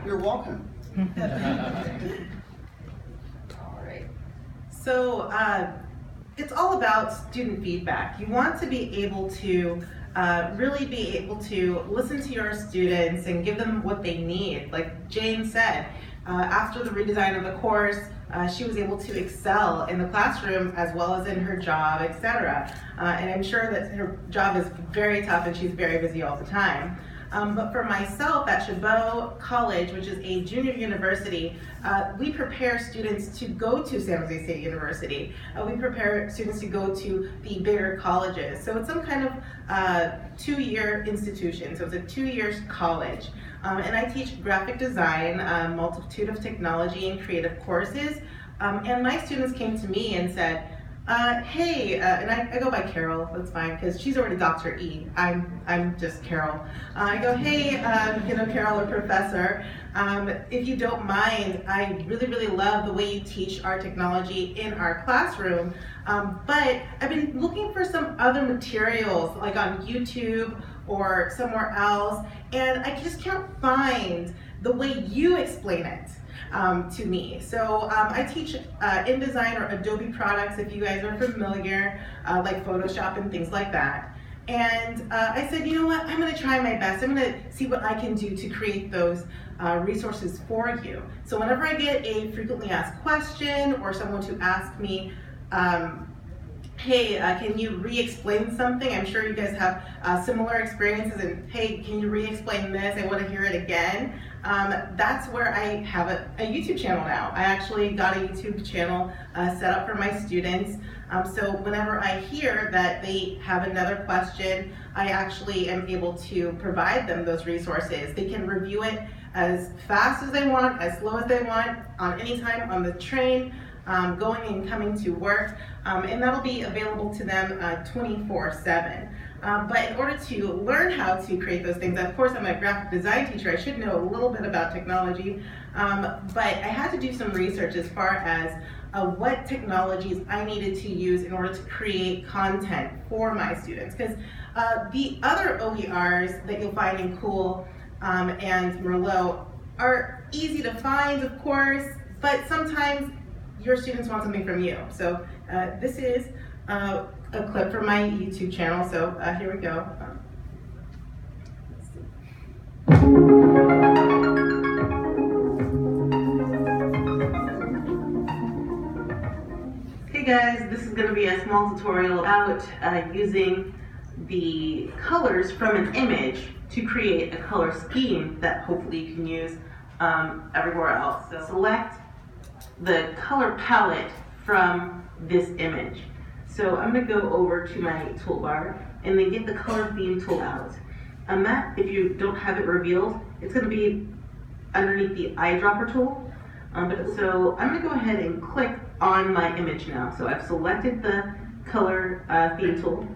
You're welcome. All right. So it's all about student feedback. You want to be able to really be able to listen to your students and give them what they need. Like Jane said, after the redesign of the course, she was able to excel in the classroom as well as in her job, etc. And I'm sure that her job is very tough and she's very busy all the time. But for myself at Chabot College, which is a junior university, we prepare students to go to San Jose State University. We prepare students to go to the bigger colleges. So it's some kind of 2-year institution. So it's a 2 years college. And I teach graphic design, a multitude of technology and creative courses. And my students came to me and said, hey, and I go by Carol, that's fine, because she's already Dr. E. I'm just Carol. I go, hey, Carol or Professor, if you don't mind, I really, really love the way you teach our technology in our classroom, but I've been looking for some other materials, like on YouTube or somewhere else, and I just can't find the way you explain it. To me. So I teach InDesign or Adobe products, if you guys are familiar, like Photoshop and things like that. And I said, you know what, I'm going to try my best. I'm going to see what I can do to create those resources for you. So whenever I get a frequently asked question or someone to ask me, hey, can you re-explain something? I'm sure you guys have similar experiences, and hey, can you re-explain this? I want to hear it again. That's where I have a YouTube channel now. I actually got a YouTube channel set up for my students. So whenever I hear that they have another question, I actually am able to provide them those resources. They can review it as fast as they want, as slow as they want, on any time on the train, going and coming to work, and that'll be available to them 24/7. But in order to learn how to create those things, of course I'm a graphic design teacher, I should know a little bit about technology, but I had to do some research as far as what technologies I needed to use in order to create content for my students. Because the other OERs that you'll find in Cool and Merlot are easy to find, of course, but sometimes your students want something from you. So this is a clip from my YouTube channel, so here we go. Hey guys, this is going to be a small tutorial about using the colors from an image to create a color scheme that hopefully you can use everywhere else. So select the color palette from this image. So I'm going to go over to my toolbar and then get the color theme tool out. That, if you don't have it revealed, it's going to be underneath the eyedropper tool. So I'm going to go ahead and click on my image now. So I've selected the color theme tool.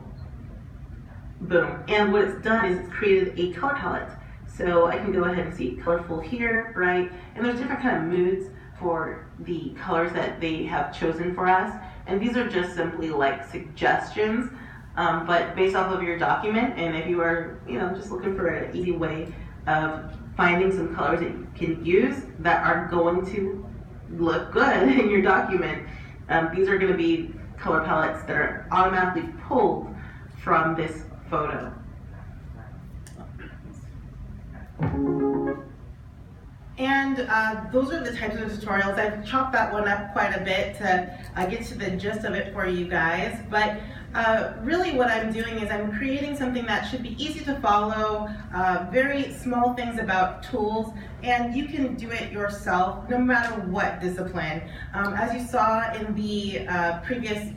Boom. And what it's done is it's created a color palette. So I can go ahead and see colorful here, bright, and there's different kind of moods for the colors that they have chosen for us. And these are just simply like suggestions, but based off of your document, and if you are just looking for an easy way of finding some colors that you can use that are going to look good in your document, these are going to be color palettes that are automatically pulled from this photo. And those are the types of tutorials. I've chopped that one up quite a bit to get to the gist of it for you guys. But really what I'm doing is I'm creating something that should be easy to follow, very small things about tools, and you can do it yourself no matter what discipline. As you saw in the previous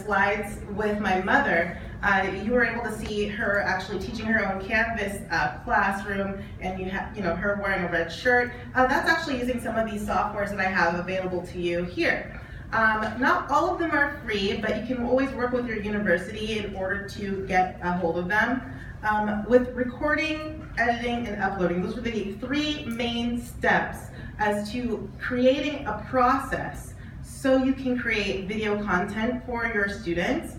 slides with my mother, you were able to see her actually teaching her own Canvas classroom, and you have, her wearing a red shirt. That's actually using some of these softwares that I have available to you here. Not all of them are free, but you can always work with your university in order to get a hold of them. With recording, editing, and uploading, those are the 3 main steps as to creating a process so you can create video content for your students.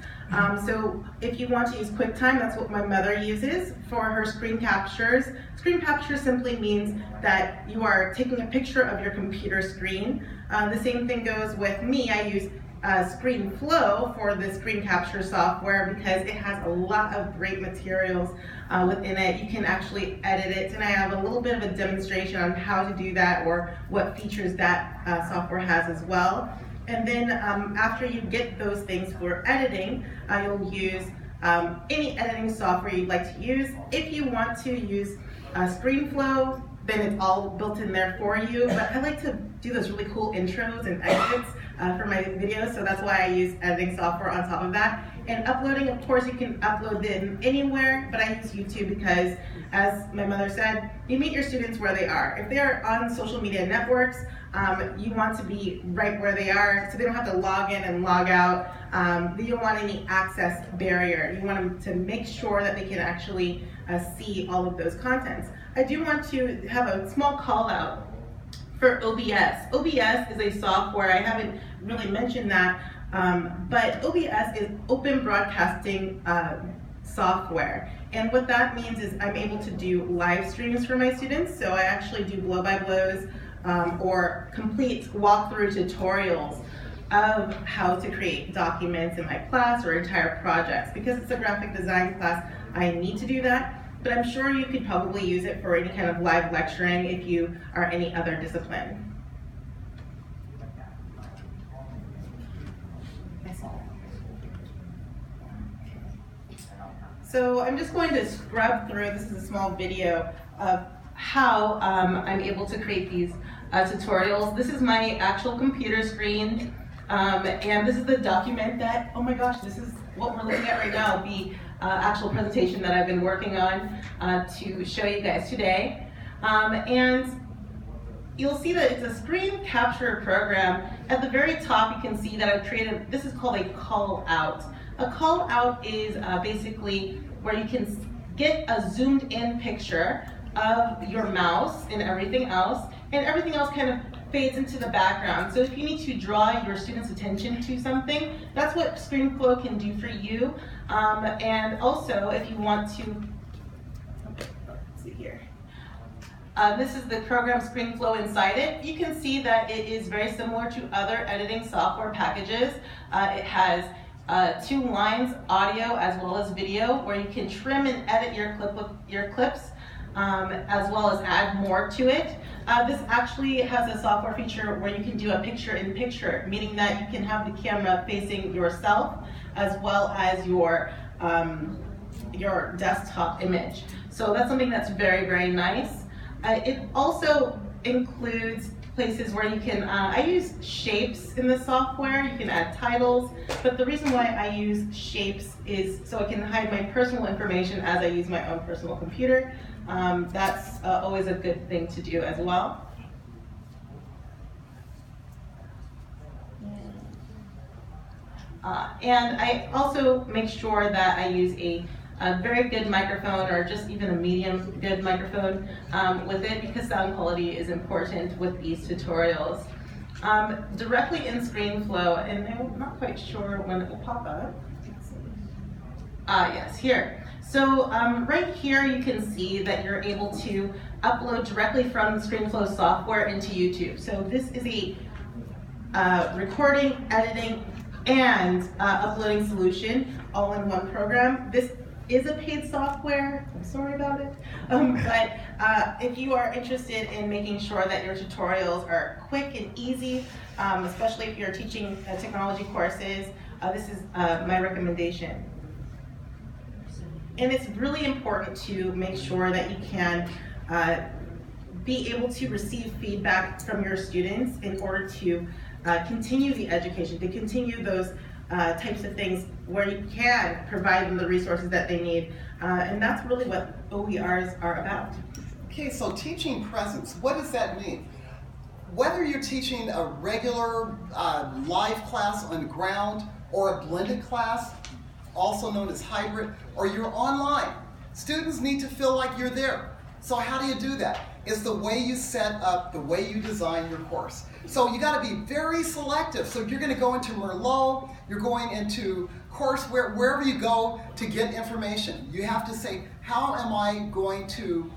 So if you want to use QuickTime, that's what my mother uses for her screen captures. Screen capture simply means that you are taking a picture of your computer screen. The same thing goes with me. I use ScreenFlow for the screen capture software because it has a lot of great materials within it. You can actually edit it, and I have a little bit of a demonstration on how to do that or what features that software has as well. And then after you get those things for editing, you'll use any editing software you'd like to use. If you want to use ScreenFlow, then it's all built in there for you. But I like to do those really cool intros and exits for my videos, so that's why I use editing software on top of that. And uploading, of course, you can upload them anywhere, but I use YouTube because, as my mother said, you meet your students where they are. If they're on social media networks, you want to be right where they are, so they don't have to log in and log out. You don't want any access barrier. You want them to make sure that they can actually see all of those contents. I do want to have a small call out for OBS. OBS is a software, I haven't really mentioned that, but OBS is open broadcasting software. And what that means is I'm able to do live streams for my students. So I actually do blow-by-blows or complete walkthrough tutorials of how to create documents in my class or entire projects. Because it's a graphic design class, I need to do that. But I'm sure you could probably use it for any kind of live lecturing if you are any other discipline. So I'm just going to scrub through, this is a small video of how I'm able to create these tutorials. This is my actual computer screen, and this is the document that, oh my gosh, this is what we're looking at right now, the actual presentation that I've been working on to show you guys today. And you'll see that it's a screen capture program. At the very top, you can see that I've created, this is called a call out. A call out is basically where you can get a zoomed in picture of your mouse and everything else kind of fades into the background. So if you need to draw your students' attention to something, that's what ScreenFlow can do for you. And also, if you want to, let's see here. This is the program ScreenFlow inside it. You can see that it is very similar to other editing software packages. It has 2 lines, audio as well as video, where you can trim and edit your clips, as well as add more to it. This actually has a software feature where you can do a picture-in-picture, meaning that you can have the camera facing yourself as well as your desktop image. So that's something that's very, very nice. It also includes places where you can, I use shapes in the software, you can add titles, but the reason why I use shapes is so I can hide my personal information as I use my own personal computer. That's always a good thing to do as well. And I also make sure that I use a very good microphone, or just even a medium good microphone with it, because sound quality is important with these tutorials. Directly in ScreenFlow, and I'm not quite sure when it will pop up. Yes, here. So right here you can see that you're able to upload directly from the ScreenFlow software into YouTube. So this is a recording, editing, and uploading solution all in one program. This is a paid software, I'm sorry about it, but if you are interested in making sure that your tutorials are quick and easy, especially if you're teaching technology courses, this is my recommendation. And it's really important to make sure that you can be able to receive feedback from your students in order to continue the education, to continue those types of things where you can provide them the resources that they need. And that's really what OERs are about. Okay, so teaching presence, what does that mean? Whether you're teaching a regular live class on the ground or a blended class, also known as hybrid, or you're online, students need to feel like you're there. So how do you do that? It's the way you set up, the way you design your course. So you got to be very selective. So you're going to go into Merlot, you're going into courseware, wherever you go to get information. You have to say, how am I going to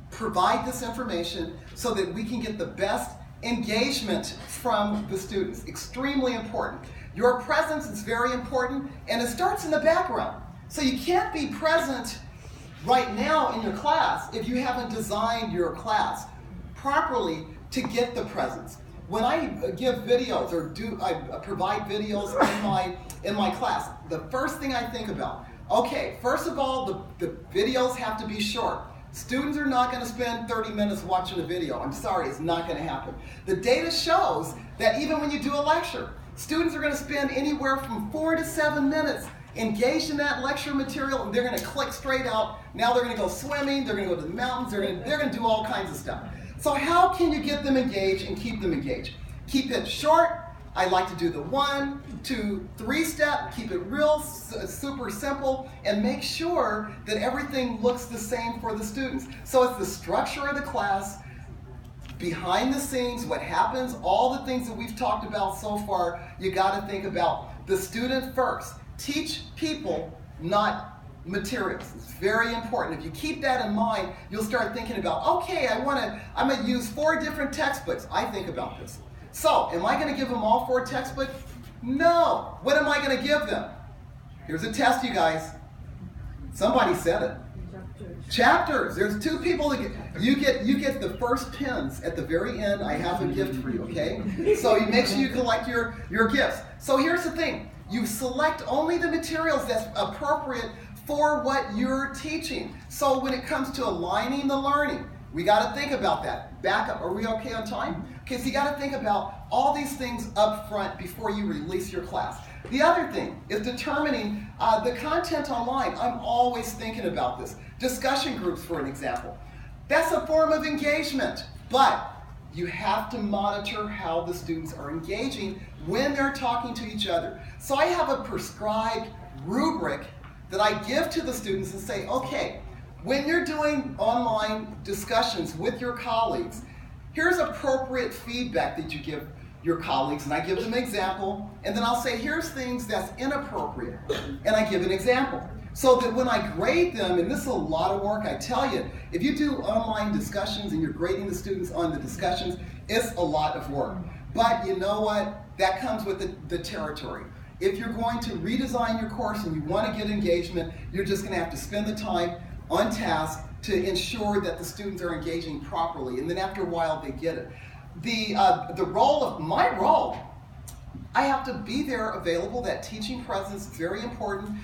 provide this information so that we can get the best engagement from the students? Extremely important. Your presence is very important, and it starts in the background. So you can't be present right now in your class if you haven't designed your class properly to get the presence. When I give videos or I provide videos in my class, the first thing I think about, Okay, first of all, the videos have to be short. Students are not going to spend 30 minutes watching a video. I'm sorry, it's not going to happen. The data shows that even when you do a lecture, students are going to spend anywhere from 4 to 7 minutes engaged in that lecture material, and they're going to click straight out. Now they're going to go swimming, they're going to go to the mountains, they're going to do all kinds of stuff. So how can you get them engaged and keep them engaged? Keep it short. I like to do the 1, 2, 3 step, keep it real super simple, and make sure that everything looks the same for the students. So it's the structure of the class, behind the scenes, what happens, all the things that we've talked about so far. You got to think about the student first. Teach people, not materials. It's very important. If you keep that in mind, you'll start thinking about, okay, I'm going to use 4 different textbooks. I think about this. So, am I going to give them all 4 textbooks? No. What am I going to give them? Here's a test, you guys. Somebody said it. Chapters. There's 2 people that you get the first pins at the very end. I have a gift for you, okay? So you make sure you collect your gifts. So here's the thing. You select only the materials that's appropriate for what you're teaching. So when it comes to aligning the learning, we got to think about that. Back up. Are we okay on time? Okay, so you got to think about all these things up front before you release your class. The other thing is determining the content online. I'm always thinking about this. Discussion groups, for an example. That's a form of engagement, but you have to monitor how the students are engaging when they're talking to each other. So I have a prescribed rubric that I give to the students and say, okay, when you're doing online discussions with your colleagues, here's appropriate feedback that you give your colleagues, and I give them an example, and then I'll say, here's things that's inappropriate, and I give an example. So that when I grade them, and this is a lot of work, I tell you, if you do online discussions and you're grading the students on the discussions, it's a lot of work. But you know what? That comes with the territory. If you're going to redesign your course and you want to get engagement, you're just going to have to spend the time on task to ensure that the students are engaging properly, and then after a while they get it. My role, I have to be there available. That teaching presence is very important.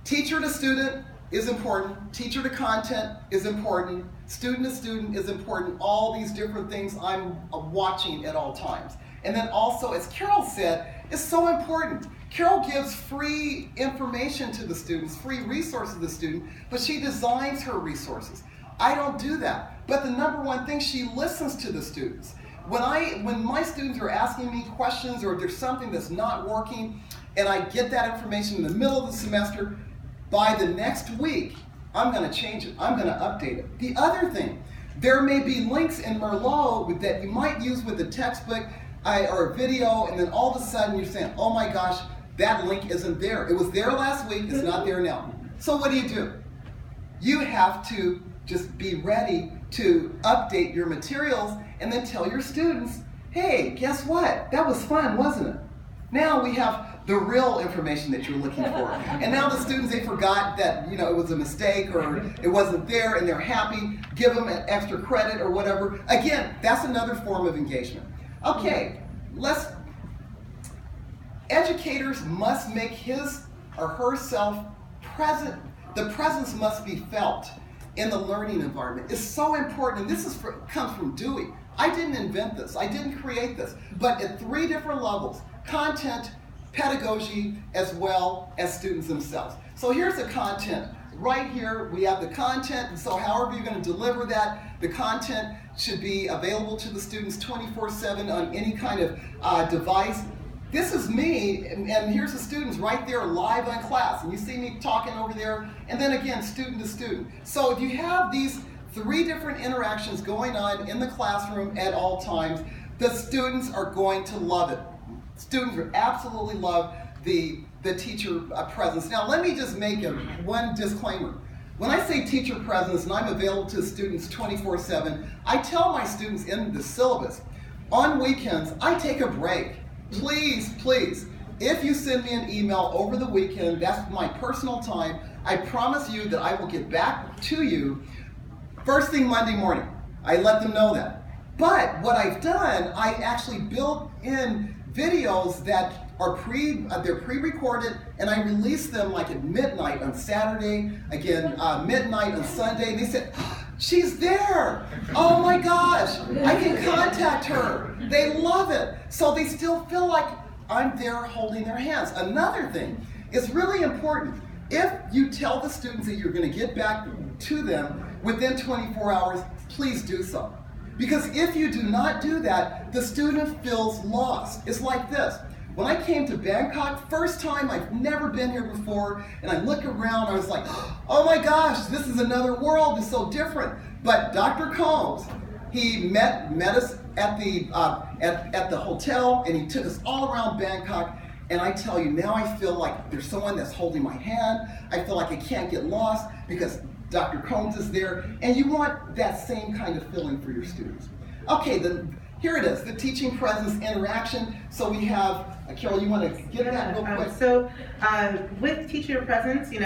Teacher to student is important. Teacher to content is important. Student to student is important. All these different things I'm watching at all times. And then also, as Carol said, it's so important. Carol gives free information to the students, free resources to the student, but she designs her resources. I don't do that. But the number one thing, she listens to the students. When my students are asking me questions or there's something that's not working, and I get that information in the middle of the semester, by the next week, I'm going to change it. I'm going to update it. The other thing, there may be links in Merlot that you might use with a textbook or a video, and then all of a sudden you're saying, oh my gosh, that link isn't there. It was there last week, it's not there now. So what do? You have to just be ready to update your materials and then tell your students, hey, guess what? That was fun, wasn't it? Now we have the real information that you're looking for. And now the students, they forgot that it was a mistake or it wasn't there and they're happy. Give them an extra credit or whatever. Again, that's another form of engagement. Okay, educators must make his or herself present. The presence must be felt in the learning environment. It's so important, and this comes from Dewey. I didn't invent this, I didn't create this, but at 3 different levels: content, pedagogy, as well as students themselves. So here's the content. Right here, we have the content, and so however you're going to deliver that, the content should be available to the students 24/7 on any kind of device. This is me, and here's the students right there live on class, and you see me talking over there, and then again, student to student. So if you have these 3 different interactions going on in the classroom at all times, the students are going to love it. Students will absolutely love the teacher presence. Now let me just make one disclaimer. When I say teacher presence and I'm available to students 24/7, I tell my students in the syllabus, on weekends, I take a break. Please, please, if you send me an email over the weekend, that's my personal time, I promise you that I will get back to you first thing Monday morning. I let them know that. But what I've done, I actually built in videos that are they're pre-recorded, and I release them like at midnight on Saturday, again midnight on Sunday. And they said, she's there. Oh my gosh, I can contact her. They love it. So they still feel like I'm there holding their hands. Another thing, it's really important. If you tell the students that you're going to get back to them within 24 hours, please do so. Because if you do not do that, the student feels lost. It's like this. When I came to Bangkok, first time, I've never been here before, and I look around, I was like, oh my gosh, this is another world, it's so different. But Dr. Combs, he met us at the hotel, and he took us all around Bangkok, and I tell you, now I feel like there's someone that's holding my hand. I feel like I can't get lost because Dr. Combs is there, and you want that same kind of feeling for your students. Okay, then here it is, the teaching presence interaction. So we have, Carol, you want to get that real quick? So with teacher presence, in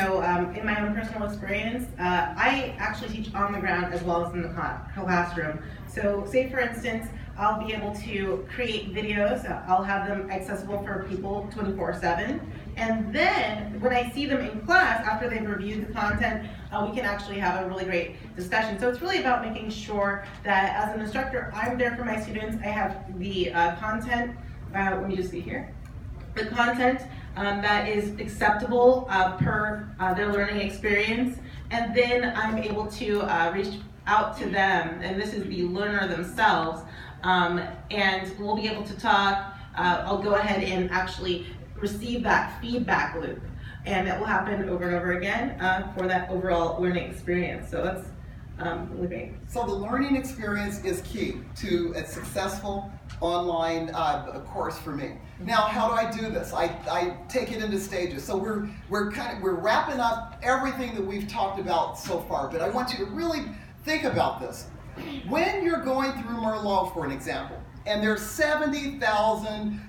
my own personal experience, I actually teach on the ground as well as in the classroom. So say for instance, I'll be able to create videos. I'll have them accessible for people 24/7. And then when I see them in class, after they've reviewed the content, we can actually have a really great discussion. So it's really about making sure that as an instructor, I'm there for my students. I have the content, let me just see here, the content that is acceptable per their learning experience. And then I'm able to reach out to them, and this is the learner themselves, and we'll be able to talk. I'll go ahead and actually receive that feedback loop, and that will happen over and over again for that overall learning experience. So that's really great. So the learning experience is key to a successful online course for me. Now, how do I do this? I take it into stages. So we're wrapping up everything that we've talked about so far, but I want you to really think about this. When you're going through Merlot, for an example, and there's 70,000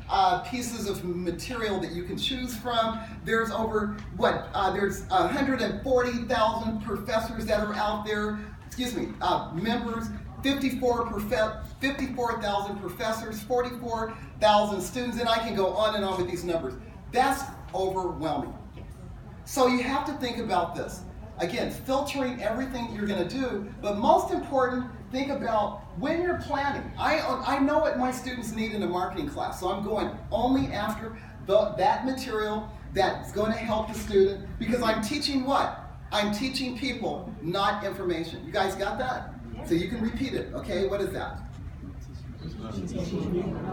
pieces of material that you can choose from. There's over, there's 140,000 professors that are out there, members, 54,000 professors, 44,000 students, and I can go on and on with these numbers. That's overwhelming. So you have to think about this. Again, filtering everything you're going to do, but most important, think about when you're planning. I know what my students need in a marketing class, so I'm going only after that material that's going to help the student, because I'm teaching what? I'm teaching people, not information. You guys got that? So you can repeat it, okay? What is that?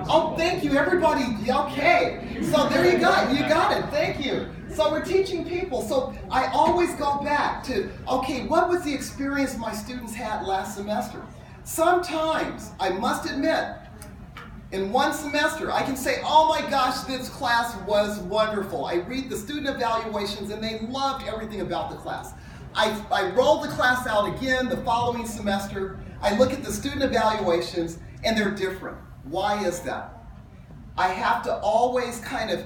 Oh, thank you, everybody. Okay. So there you go. You got it. Thank you. So we're teaching people. So I always go back to, okay, what was the experience my students had last semester? Sometimes, I must admit, in one semester, I can say, oh my gosh, this class was wonderful. I read the student evaluations and they loved everything about the class. I rolled the class out again the following semester. I look at the student evaluations and they're different. Why is that? I have to always kind of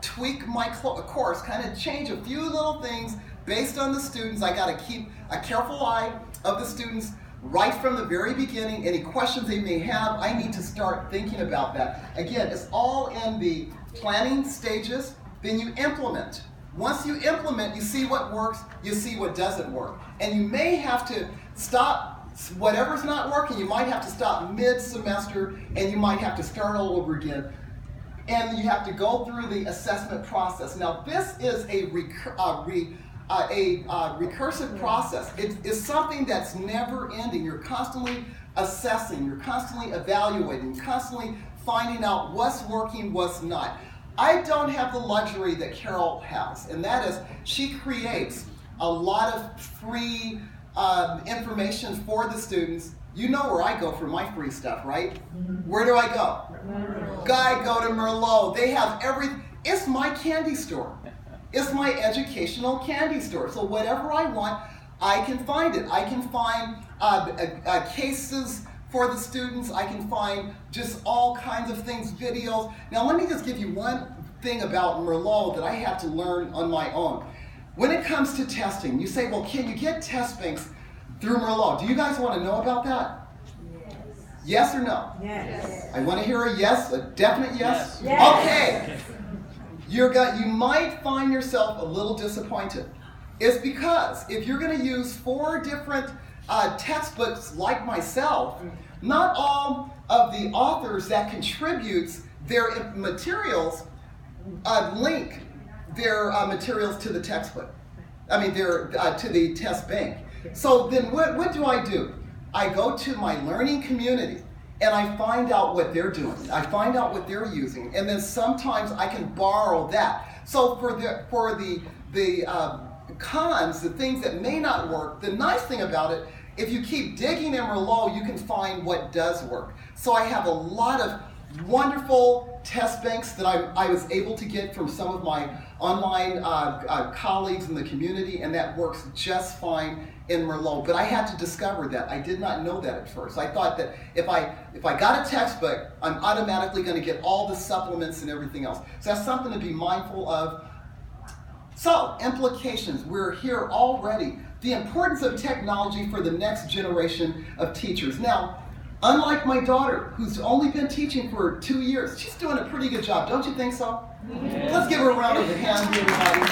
tweak my course, kind of change a few little things based on the students. I got to keep a careful eye of the students right from the very beginning. Any questions they may have, I need to start thinking about that. Again, it's all in the planning stages, then you implement. Once you implement, you see what works, you see what doesn't work. And you may have to stop. Whatever's not working, you might have to stop mid-semester and you might have to start all over again. And you have to go through the assessment process. Now, this is a recursive process. It's something that's never ending. You're constantly assessing, you're constantly evaluating, you're constantly finding out what's working, what's not. I don't have the luxury that Carol has, and that is she creates a lot of free information for the students. You know where I go for my free stuff, right? Where do I go? I go to Merlot. They have everything. It's my candy store. It's my educational candy store. So whatever I want, I can find it. I can find cases for the students. I can find just all kinds of things, videos. Now let me just give you one thing about Merlot that I have to learn on my own. When it comes to testing, you say, well, can you get test banks through Merlot? Do you guys want to know about that? Yes or no? Yes. I want to hear a yes, a definite yes. Yes. Okay. You might find yourself a little disappointed. It's because if you're going to use 4 different textbooks like myself, not all of the authors that contributes their materials link their materials to the textbook. I mean, to the test bank. So then what do? I go to my learning community and I find out what they're doing. I find out what they're using, and then sometimes I can borrow that. So for the cons, the things that may not work, the nice thing about it, if you keep digging in Merlot, you can find what does work. So I have a lot of wonderful test banks that I was able to get from some of my online colleagues in the community, and that works just fine in Merlot. But I had to discover that. I did not know that at first. I thought that if I got a textbook, I'm automatically going to get all the supplements and everything else. So that's something to be mindful of. So, implications. We're here already. The importance of technology for the next generation of teachers. Now, unlike my daughter, who's only been teaching for 2 years, she's doing a pretty good job. Don't you think so? Yeah. Let's give her a round of applause, everybody.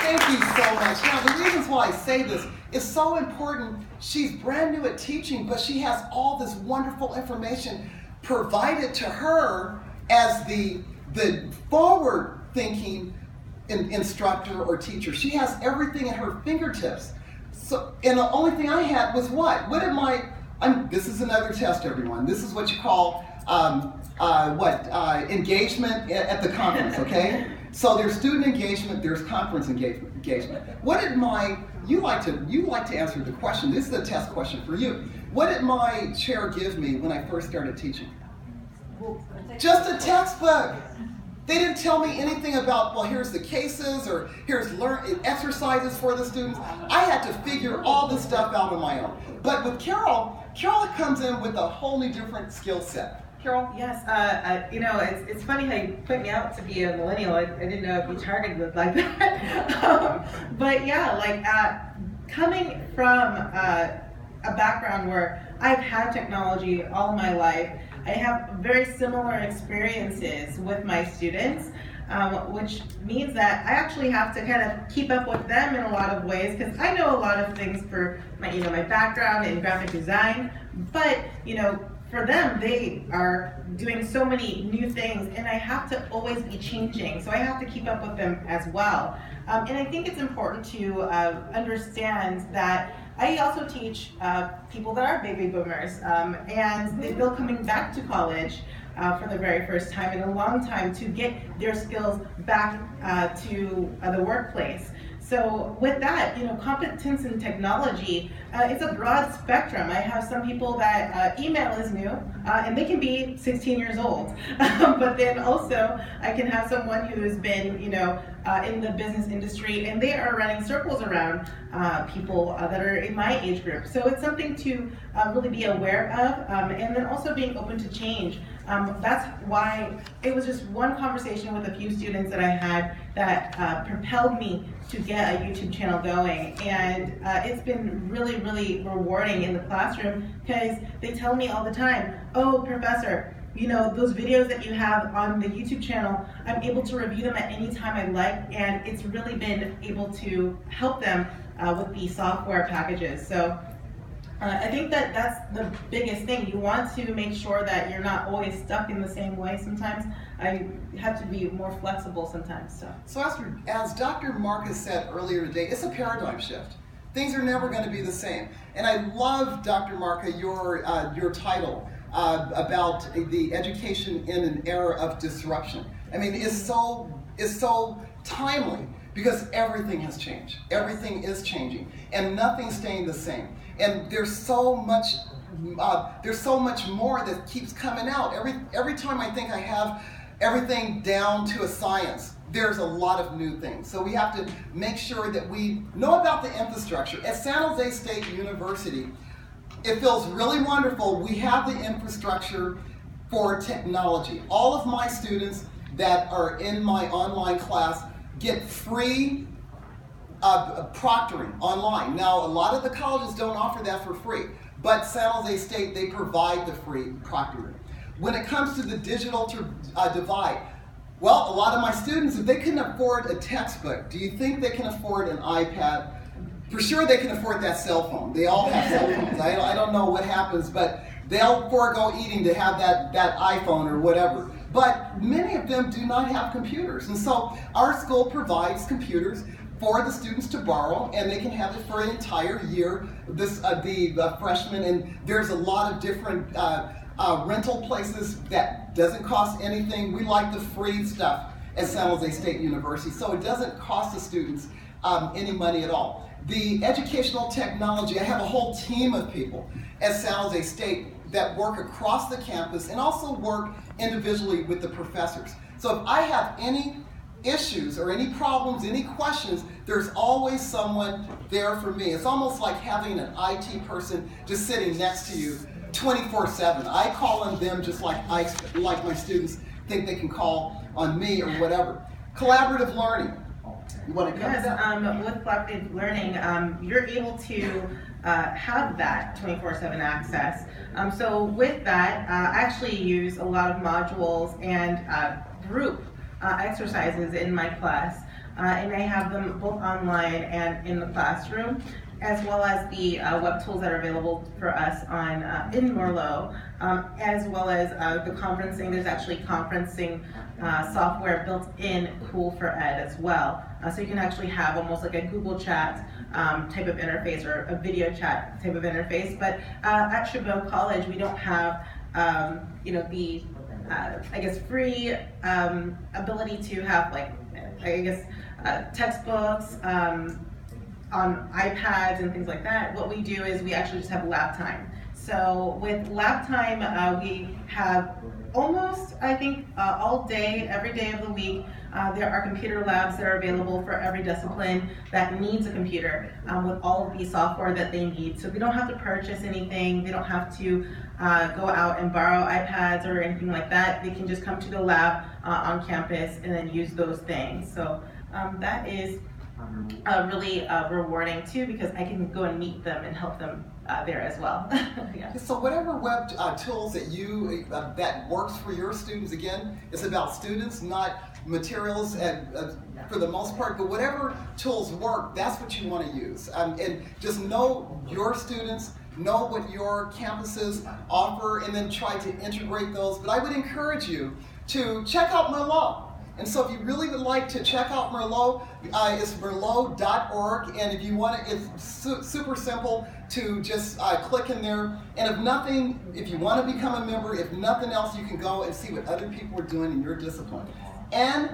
Thank you so much. Now, the reasons why I say this is so important. She's brand new at teaching, but she has all this wonderful information provided to her as the forward-thinking instructor or teacher. She has everything at her fingertips. So, and the only thing I had was what? This is another test, everyone. This is what you call engagement at the conference, okay? So there's student engagement, there's conference engagement. What did you like to answer the question. This is a test question for you. What did my chair give me when I first started teaching? Just a textbook. They didn't tell me anything about, well, here's the cases or here's exercises for the students. I had to figure all this stuff out on my own. But with Carol comes in with a wholly different skill set. Carol? Yes, it's funny how you put me out to be a millennial. I didn't know if you targeted like that. But yeah, coming from a background where I've had technology all my life, I have very similar experiences with my students, which means that I actually have to kind of keep up with them in a lot of ways, because I know a lot of things for my background in graphic design, but for them, they are doing so many new things, and I have to always be changing, so I have to keep up with them as well. And I think it's important to understand that I also teach people that are baby boomers, and they're coming back to college for the very first time in a long time to get their skills back to the workplace. So with that, competence in technology, it's a broad spectrum. I have some people that email is new, and they can be 16 years old. But then also, I can have someone who has been, in the business industry, and they are running circles around people that are in my age group. So it's something to really be aware of, and then also being open to change. That's why it was just one conversation with a few students that I had that propelled me to get a YouTube channel going, and it's been really, really rewarding in the classroom, because they tell me all the time, "Oh, professor, those videos that you have on the YouTube channel, I'm able to review them at any time I like," and it's really been able to help them with the software packages. So I think that that's the biggest thing. You want to make sure that you're not always stuck in the same way sometimes. I have to be more flexible sometimes. So as Dr. Marcus said earlier today, it's a paradigm shift. Things are never going to be the same. And I love, Dr. Marca, your title about the education in an era of disruption. I mean, it's so timely, because everything has changed. Everything is changing, and nothing's staying the same. And there's so much more that keeps coming out. Every time I think I have everything down to a science, there's a lot of new things. So we have to make sure that we know about the infrastructure. At San Jose State University, it feels really wonderful. We have the infrastructure for technology. All of my students that are in my online class get free proctoring online. Now, a lot of the colleges don't offer that for free, but San Jose State, they provide the free proctoring. When it comes to the digital divide, Well, a lot of my students, if they couldn't afford a textbook, do you think they can afford an iPad? For sure they can afford that cell phone. They all have cell phones. I don't know what happens, but they'll forego eating to have that iPhone or whatever. But many of them do not have computers. And so our school provides computers for the students to borrow, and they can have it for an entire year, the freshmen, and there's a lot of different rental places that doesn't cost anything. We like the free stuff at San Jose State University, so it doesn't cost the students any money at all. The educational technology, I have a whole team of people at San Jose State that work across the campus and also work individually with the professors. So if I have any issues or any problems, any questions, there's always someone there for me. It's almost like having an IT person just sitting next to you 24/7. I call on them just like my students think they can call on me or whatever. Collaborative learning. You want to cover that? With collaborative learning, you're able to have that 24/7 access. So with that, I actually use a lot of modules and group exercises in my class, and I have them both online and in the classroom, as well as the web tools that are available for us on in Merlot, as well as the conferencing. There's actually conferencing software built in Cool for Ed as well. So you can actually have almost like a Google Chat type of interface or a video chat type of interface. But at Chabot College, we don't have the I guess free ability to have textbooks on iPads and things like that. What we do is we actually just have lab time. So with lab time, we have almost, I think, all day, every day of the week, there are computer labs that are available for every discipline that needs a computer with all of the software that they need. So they don't have to purchase anything. They don't have to go out and borrow iPads or anything like that. They can just come to the lab on campus and then use those things. So that is really rewarding too, because I can go and meet them and help them there as well. Yeah. So whatever web tools that that works for your students, again, it's about students, not materials for the most part, but whatever tools work, that's what you want to use. And just know your students, know what your campuses offer, and then try to integrate those. But I would encourage you to check out Merlot. And so if you really would like to check out Merlot, it's merlot.org, and if you want it, it's super simple to just click in there. And if you want to become a member, if nothing else, you can go and see what other people are doing in your discipline. And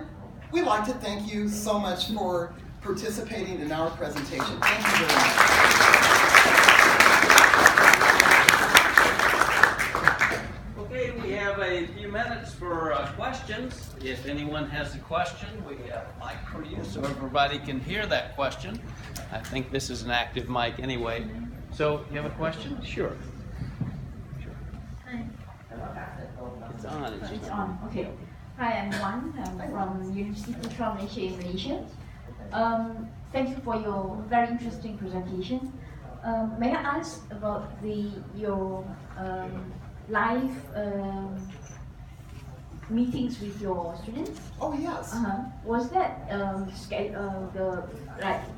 we'd like to thank you so much for participating in our presentation. Thank you very much. Okay, we have a few minutes for questions. If anyone has a question, we have a mic for you so everybody can hear that question. I think this is an active mic anyway. So, you have a question? Sure. Hi. It's on. It's on. Okay. Hi, I'm Wan. I'm from University Putra Malaysia, Malaysia. Thank you for your very interesting presentation. May I ask about your live meetings with your students? Oh yes. Was that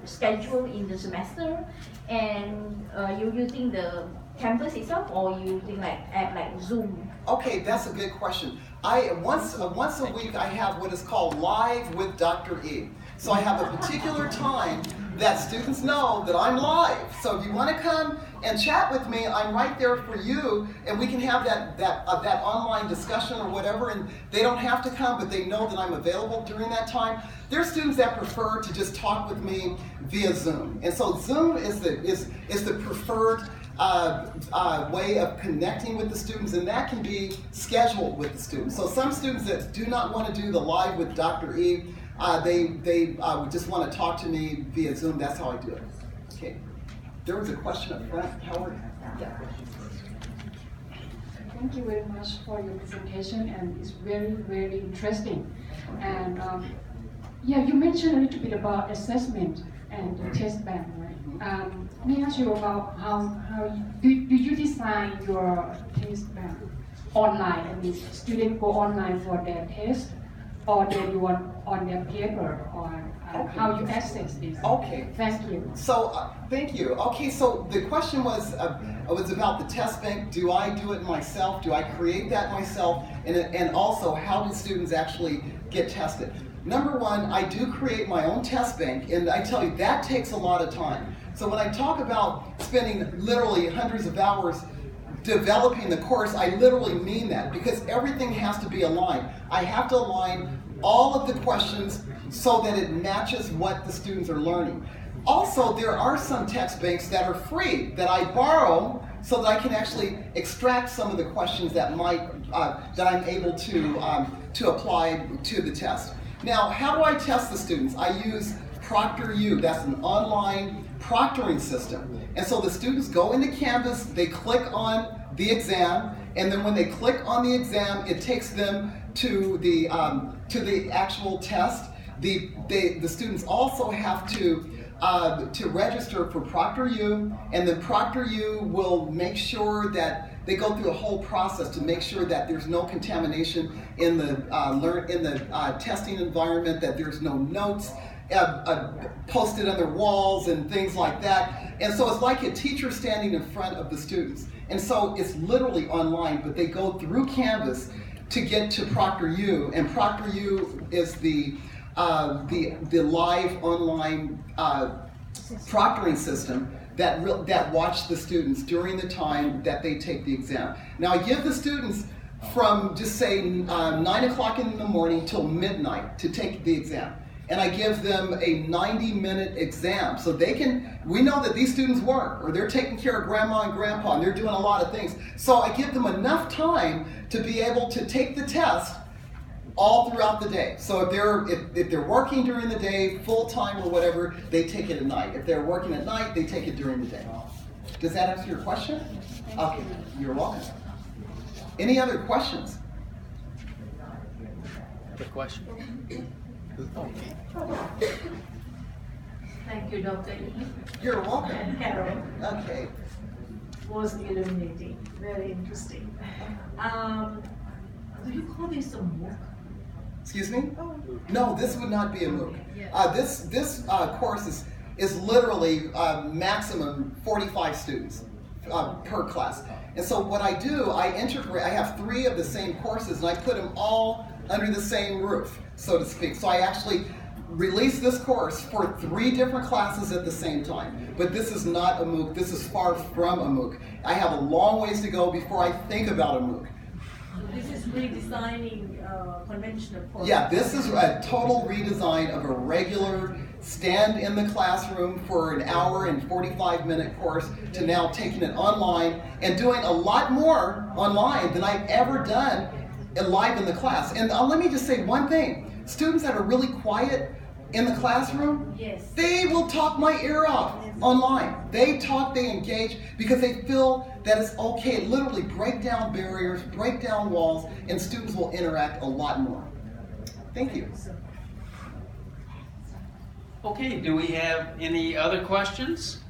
scheduled in the semester, and you using the campus itself, or you using app like Zoom? Okay, that's a good question. Once a week I have what is called Live with Dr. E. So I have a particular time that students know that I'm live. So if you want to come and chat with me, I'm right there for you, and we can have that online discussion or whatever, and they don't have to come, but they know that I'm available during that time. There are students that prefer to just talk with me via Zoom. And so Zoom is the preferred way of connecting with the students, and that can be scheduled with the students. So some students that do not want to do the Live with Dr. E, they just want to talk to me via Zoom. That's how I do it. Okay. There was a question up front. Howard? Yeah. Thank you very much for your presentation, and it's very, very interesting. And yeah, you mentioned a little bit about assessment and the test bank, right? Let me ask you about how do you design your test bank online? I mean, students go online for their test, or they do on their paper, or how you access this. Okay. Thank you. So, thank you. Okay, so the question was about the test bank. Do I do it myself? Do I create that myself? And also, how do students actually get tested? Number one, I do create my own test bank, and I tell you, that takes a lot of time. So when I talk about spending literally hundreds of hours developing the course, I literally mean that, because everything has to be aligned. I have to align all of the questions so that it matches what the students are learning. Also, there are some text banks that are free that I borrow so that I can actually extract some of the questions that that I'm able to apply to the test. Now, how do I test the students? I use ProctorU. That's an online proctoring system. And so the students go into Canvas, they click on the exam, and then when they click on the exam, it takes them to the actual test. The students also have to register for ProctorU, and then ProctorU will make sure that they go through a whole process to make sure that there's no contamination in the testing environment, that there's no notes posted on their walls and things like that. And so it's like a teacher standing in front of the students. And so it's literally online, but they go through Canvas to get to ProctorU, and ProctorU is the live online proctoring system that watch the students during the time that they take the exam. Now, I give the students from just say 9 o'clock in the morning till midnight to take the exam. And I give them a 90-minute exam so we know that these students work, or they're taking care of grandma and grandpa, and they're doing a lot of things. So I give them enough time to be able to take the test all throughout the day. So if they're working during the day, full-time or whatever, they take it at night. If they're working at night, they take it during the day. Does that answer your question? Okay, you're welcome. Any other questions? Quick question. Okay. Thank you, Dr. E. You're welcome. And Carol. Okay. Was illuminating, very interesting. Do you call this a MOOC? Excuse me? No, this would not be a MOOC. This course is literally maximum 45 students per class. And so what I do, I have 3 of the same courses, and I put them all under the same roof, so to speak. So I actually release this course for 3 different classes at the same time. But this is not a MOOC. This is far from a MOOC. I have a long ways to go before I think about a MOOC. This is redesigning conventional course. Yeah, this is a total redesign of a regular stand in the classroom for an hour and 45-minute course to now taking it online and doing a lot more online than I've ever done live in the class. And let me just say one thing. Students that are really quiet in the classroom, yes, they will talk my ear off online. They talk, they engage, because they feel that it's okay to literally break down barriers, break down walls, and students will interact a lot more. Thank you. Okay, do we have any other questions?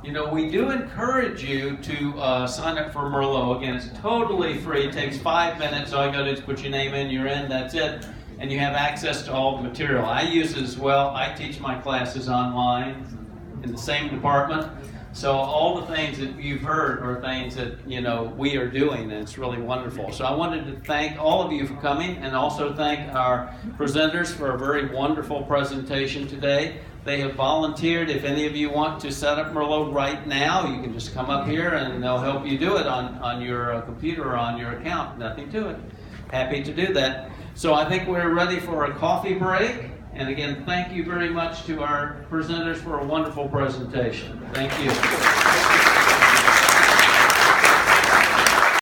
You know, we do encourage you to sign up for Merlot. Again, it's totally free. It takes 5 minutes. All you got to do is put your name in, you're in, that's it. And you have access to all the material. I use it as well. I teach my classes online in the same department. So all the things that you've heard are things that, you know, we are doing, and it's really wonderful. So I wanted to thank all of you for coming, and also thank our presenters for a very wonderful presentation today. They have volunteered. If any of you want to set up Merlot right now, you can just come up here and they'll help you do it on your computer or on your account. Nothing to it. Happy to do that. So I think we're ready for a coffee break. And again, thank you very much to our presenters for a wonderful presentation. Thank you.